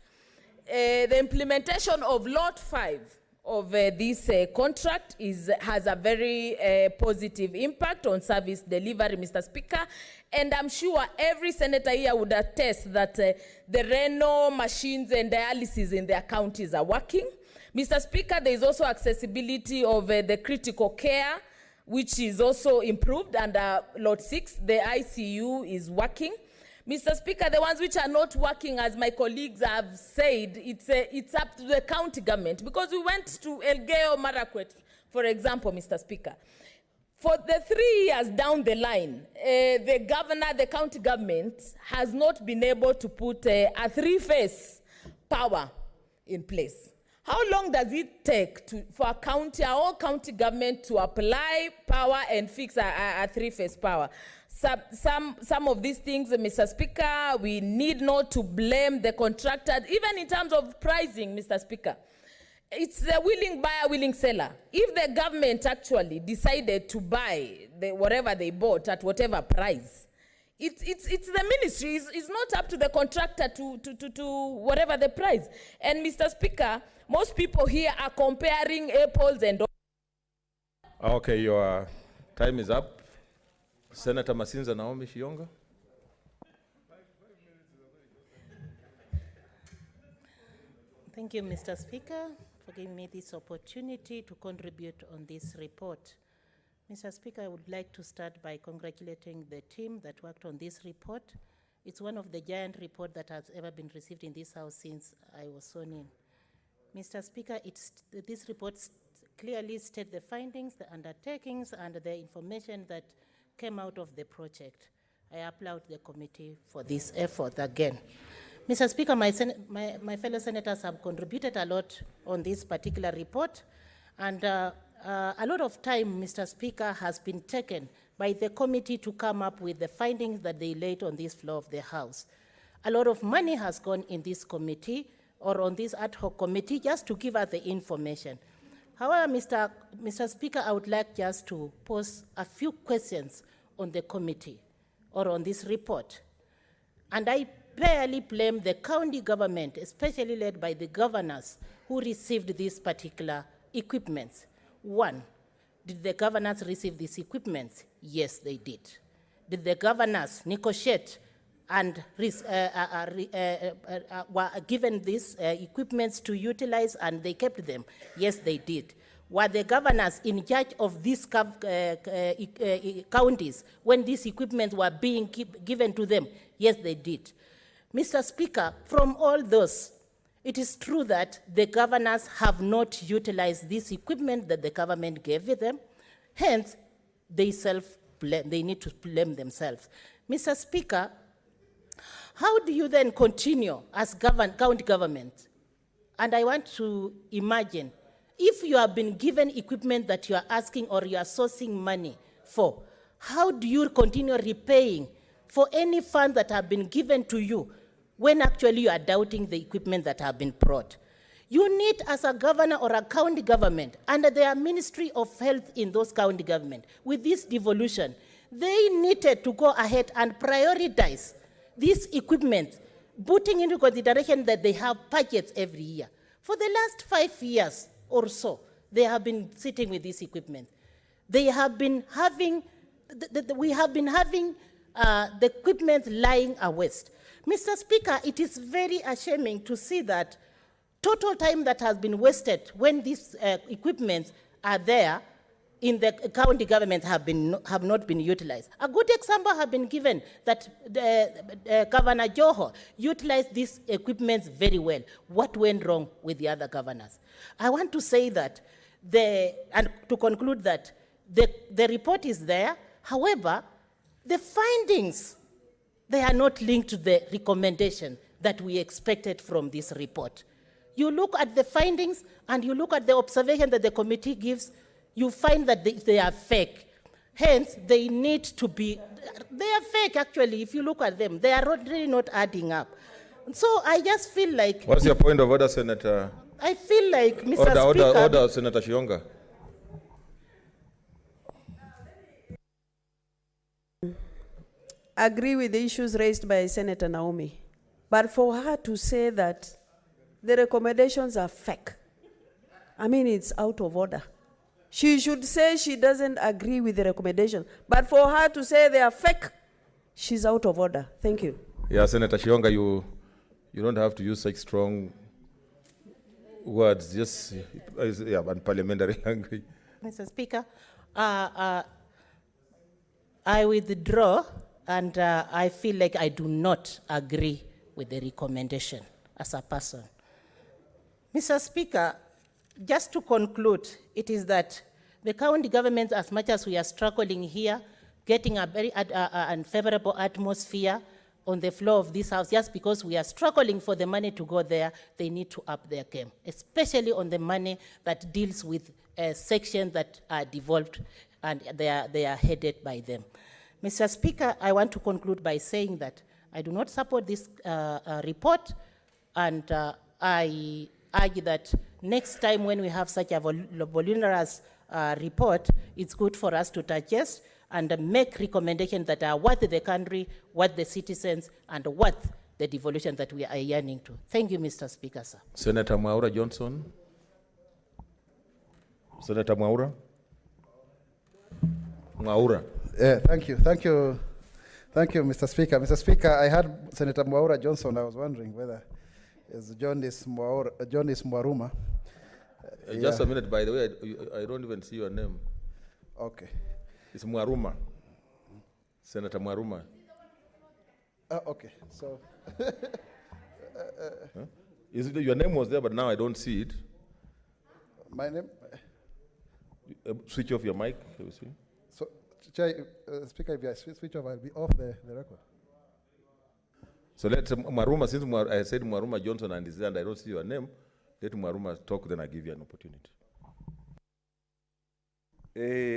The implementation of Lot 5 of this contract has a very positive impact on service delivery, Mr. Speaker. And I'm sure every senator here would attest that the renal machines and dialysis in their counties are working. Mr. Speaker, there is also accessibility of the critical care, which is also improved under Lot 6. The ICU is working. Mr. Speaker, the ones which are not working, as my colleagues have said, it's up to the county government. Because we went to Elgeyo Marakwet, for example, Mr. Speaker. For the 3 years down the line, the county government has not been able to put a 3-phase power in place. How long does it take for our whole county government to apply power and fix a 3-phase power? Some of these things, Mr. Speaker, we need not to blame the contractors, even in terms of pricing, Mr. Speaker. It's the willing buyer, willing seller. If the government actually decided to buy whatever they bought at whatever price, it's the ministry. It's not up to the contractor to whatever the price. And Mr. Speaker, most people here are comparing apples and... Okay, your time is up. Senator Masinza Naomi Shionga. Thank you, Mr. Speaker, for giving me this opportunity to contribute on this report. Mr. Speaker, I would like to start by congratulating the team that worked on this report. It's one of the giant reports that has ever been received in this House since I was sworn in. Mr. Speaker, this report clearly state the findings, the undertakings, and the information that came out of the project. I applaud the committee for this effort again. Mr. Speaker, my fellow senators have contributed a lot on this particular report, and a lot of time, Mr. Speaker, has been taken by the committee to come up with the findings that they laid on this floor of the House. A lot of money has gone in this committee or on this ad hoc committee just to give us the information. However, Mr. Speaker, I would like just to pose a few questions on the committee or on this report. And I barely blame the county government, especially led by the governors who received these particular equipments. One, did the governors receive these equipments? Yes, they did. Did the governors negotiate and were given these equipments to utilize and they kept them? Yes, they did. Were the governors in charge of these counties when these equipments were being given to them? Yes, they did. Mr. Speaker, from all those, it is true that the governors have not utilized this equipment that the government gave them. Hence, they need to blame themselves. Mr. Speaker, how do you then continue as county government? And I want to imagine, if you have been given equipment that you are asking or you are sourcing money for, how do you continue repaying for any funds that have been given to you when actually you are doubting the equipment that have been brought? You need, as a governor or a county government, under their Ministry of Health in those county government, with this devolution, they needed to go ahead and prioritize this equipment, putting into consideration that they have budgets every year. For the last 5 years or so, they have been sitting with this equipment. They have been having, we have been having the equipment lying waste. Mr. Speaker, it is very ashamed to see that total time that has been wasted when these equipments are there in the county government have not been utilized. A good example has been given that Governor Joho utilized these equipments very well. What went wrong with the other governors? I want to say that, and to conclude that, the report is there. However, the findings, they are not linked to the recommendation that we expected from this report. You look at the findings and you look at the observation that the committee gives, you find that they are fake. Hence, they need to be, they are fake actually, if you look at them. They are really not adding up. So I just feel like... What's your point of order, Senator? I feel like, Mr. Speaker... Order, Senator Shionga. Agree with the issues raised by Senator Naomi. But for her to say that the recommendations are fake, I mean, it's out of order. She should say she doesn't agree with the recommendation. But for her to say they are fake, she's out of order. Thank you. Yeah, Senator Shionga, you don't have to use such strong words, just parliamentary language. Mr. Speaker, I withdraw, and I feel like I do not agree with the recommendation as a person. Mr. Speaker, just to conclude, it is that the county government, as much as we are struggling here, getting a very unfavorable atmosphere on the floor of this House, just because we are struggling for the money to go there, they need to up their game, especially on the money that deals with sections that are devolved and they are headed by them. Mr. Speaker, I want to conclude by saying that I do not support this report, and I argue that next time when we have such a voluminous report, it's good for us to digest and make recommendations that are worth the country, worth the citizens, and worth the devolution that we are yearning to. Thank you, Mr. Speaker, sir. Senator Mwaura Johnson. Senator Mwaura. Mwaura. Thank you, Mr. Speaker. Mr. Speaker, I heard Senator Mwaura Johnson. I was wondering whether it's John is Mwaruma. Just a minute, by the way, I don't even see your name. Okay. It's Mwaruma. Senator Mwaruma. Okay, so. Your name was there, but now I don't see it. My name? Switch off your mic. Can we see? So, Chair, Speaker, if you switch off, I'll be off the record. So let Mwaruma, since I said Mwaruma Johnson and I don't see your name, let Mwaruma talk, then I give you an opportunity.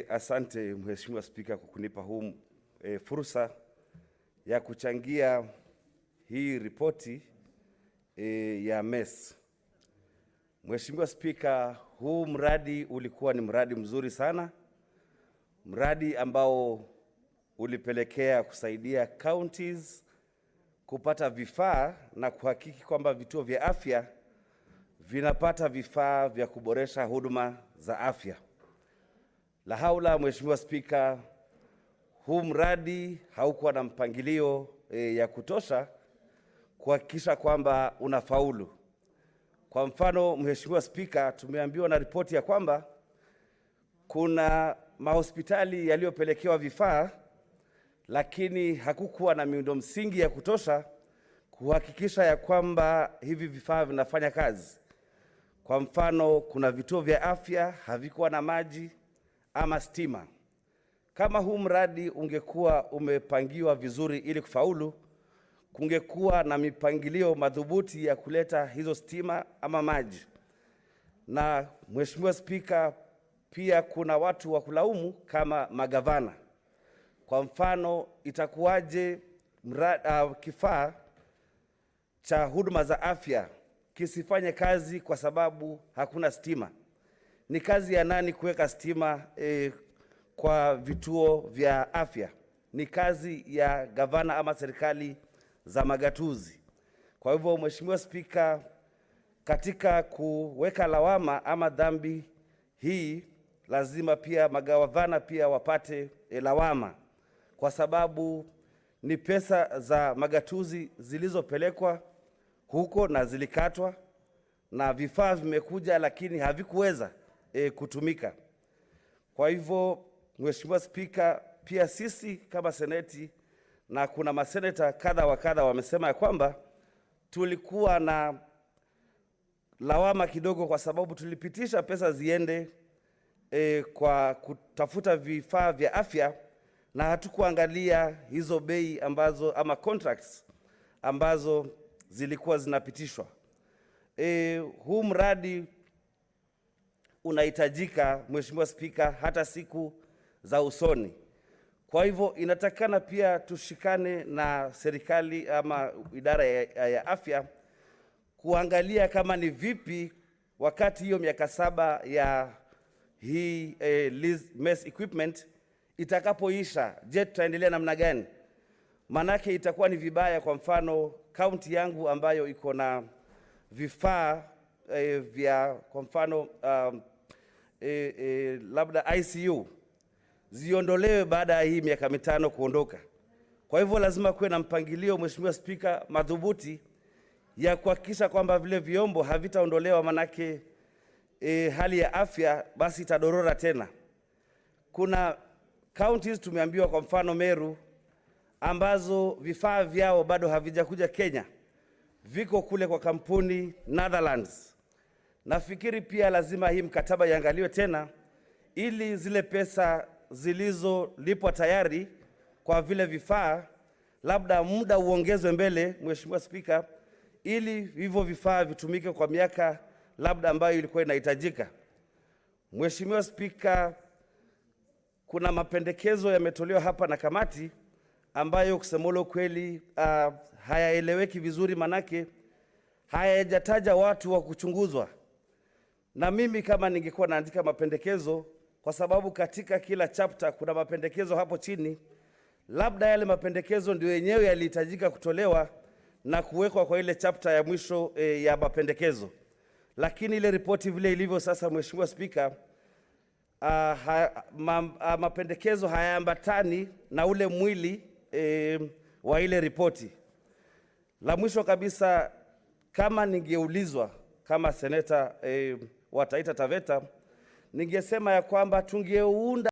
Asante Mheshimiwa Spika kwa kunipa huu fursa ya kuchangia hii ripoti ya MES. Mheshimiwa Spika, huu mradi ulikuwa ni mradi mzuri sana. Mradi ambao ulipelekea kusaidia counties kupata vifaa na kuhakiki kwamba vituo vya afya vinapata vifaa vya kuboresha huduma za afya. La haula, Mheshimiwa Spika, huu mradi haukuwa na mpangilio ya kutosha kuhakikisha kwamba unafaulu. Kwa mfano, Mheshimiwa Spika, tumeambiwa na ripoti ya kwamba kuna mahospitali yaliyopelekewa vifaa lakini hakukuwa na miundo msingi ya kutosha kuhakikisha ya kwamba hivi vifaa vinafanya kazi. Kwa mfano, kuna vituo vya afya havikuwa na maji ama stima. Kama huu mradi ungekuwa umepangiwa vizuri ili kufaulu, kungekuwa na mipangilio madhubuti ya kuleta hizo stima ama maji. Na Mheshimiwa Spika, pia kuna watu wa kulaumu kama magavana. Kwa mfano, itakuwaje kifaa cha huduma za afya kisifanye kazi kwa sababu hakuna stima? Ni kazi ya nani kuweka stima kwa vituo vya afya? Ni kazi ya gavana ama serikali za magatuzi. Kwa hivyo, Mheshimiwa Spika, katika kuweka lawama ama dhambi hii, lazima pia magavana pia wapate lawama, kwa sababu ni pesa za magatuzi zilizopelekwa huko na zilikatwa, na vifaa vimekuja lakini havikuweza kutumika. Kwa hivyo, Mheshimiwa Spika, pia sisi kama seneti na kuna maseneta kadha wa kadha wamesema ya kwamba tulikuwa na lawama kidogo kwa sababu tulipitisha pesa ziende kwa kutafuta vifaa vya afya na hatukuangalia hizo bei ambazo ama contracts ambazo zilikuwa zinapitishwa. Huu mradi unahitajika, Mheshimiwa Spika, hata siku za usoni. Kwa hivyo inatakana pia tushikane na serikali ama idara ya afya kuangalia kama ni vipi wakati hiyo miaka 7 ya hii MES equipment itakapoisha, je, tutaendelea namna gani? Manake itakuwa ni vibaya. Kwa mfano, kaunti yangu ambayo iko na vifaa vya kwa mfano labda ICU ziondolewe baada ya hii miaka 5 kuondoka. Kwa hivyo lazima kuwe na mpangilio, Mheshimiwa Spika, madhubuti ya kuhakikisha kwamba vile vyombo havitaondolewa, manake hali ya afya basi itadorora tena. Kuna counties tumeambiwa, kwa mfano Meru, ambazo vifaa vyao bado havijakuja Kenya, viko kule kwa kampuni Netherlands. Nafikiri pia lazima hii mkataba iangaliwe tena ili zile pesa zilizolipwa tayari kwa vile vifaa labda muda uongezwe mbele, Mheshimiwa Spika, ili hivyo vifaa vitumike kwa miaka labda ambayo ilikuwa inahitajika. Mheshimiwa Spika, kuna mapendekezo yametolewa hapa na kamati ambayo kusema kweli hayaeleweki vizuri, manake hayajataja watu wa kuchunguzwa. Na mimi kama ningekuwa naandika mapendekezo, kwa sababu katika kila chapter kuna mapendekezo hapo chini, labda yale mapendekezo ndio yenyewe yalihitajika kutolewa na kuwekwa kwa ile chapter ya mwisho ya mapendekezo. Lakini ile ripoti vile ilivyo sasa, Mheshimiwa Spika, mapendekezo hayaambatani na ule mwili wa ile ripoti. La mwisho kabisa, kama ningeulizwa kama seneta wa Taita Taveta, ningesema ya kwamba tungeunda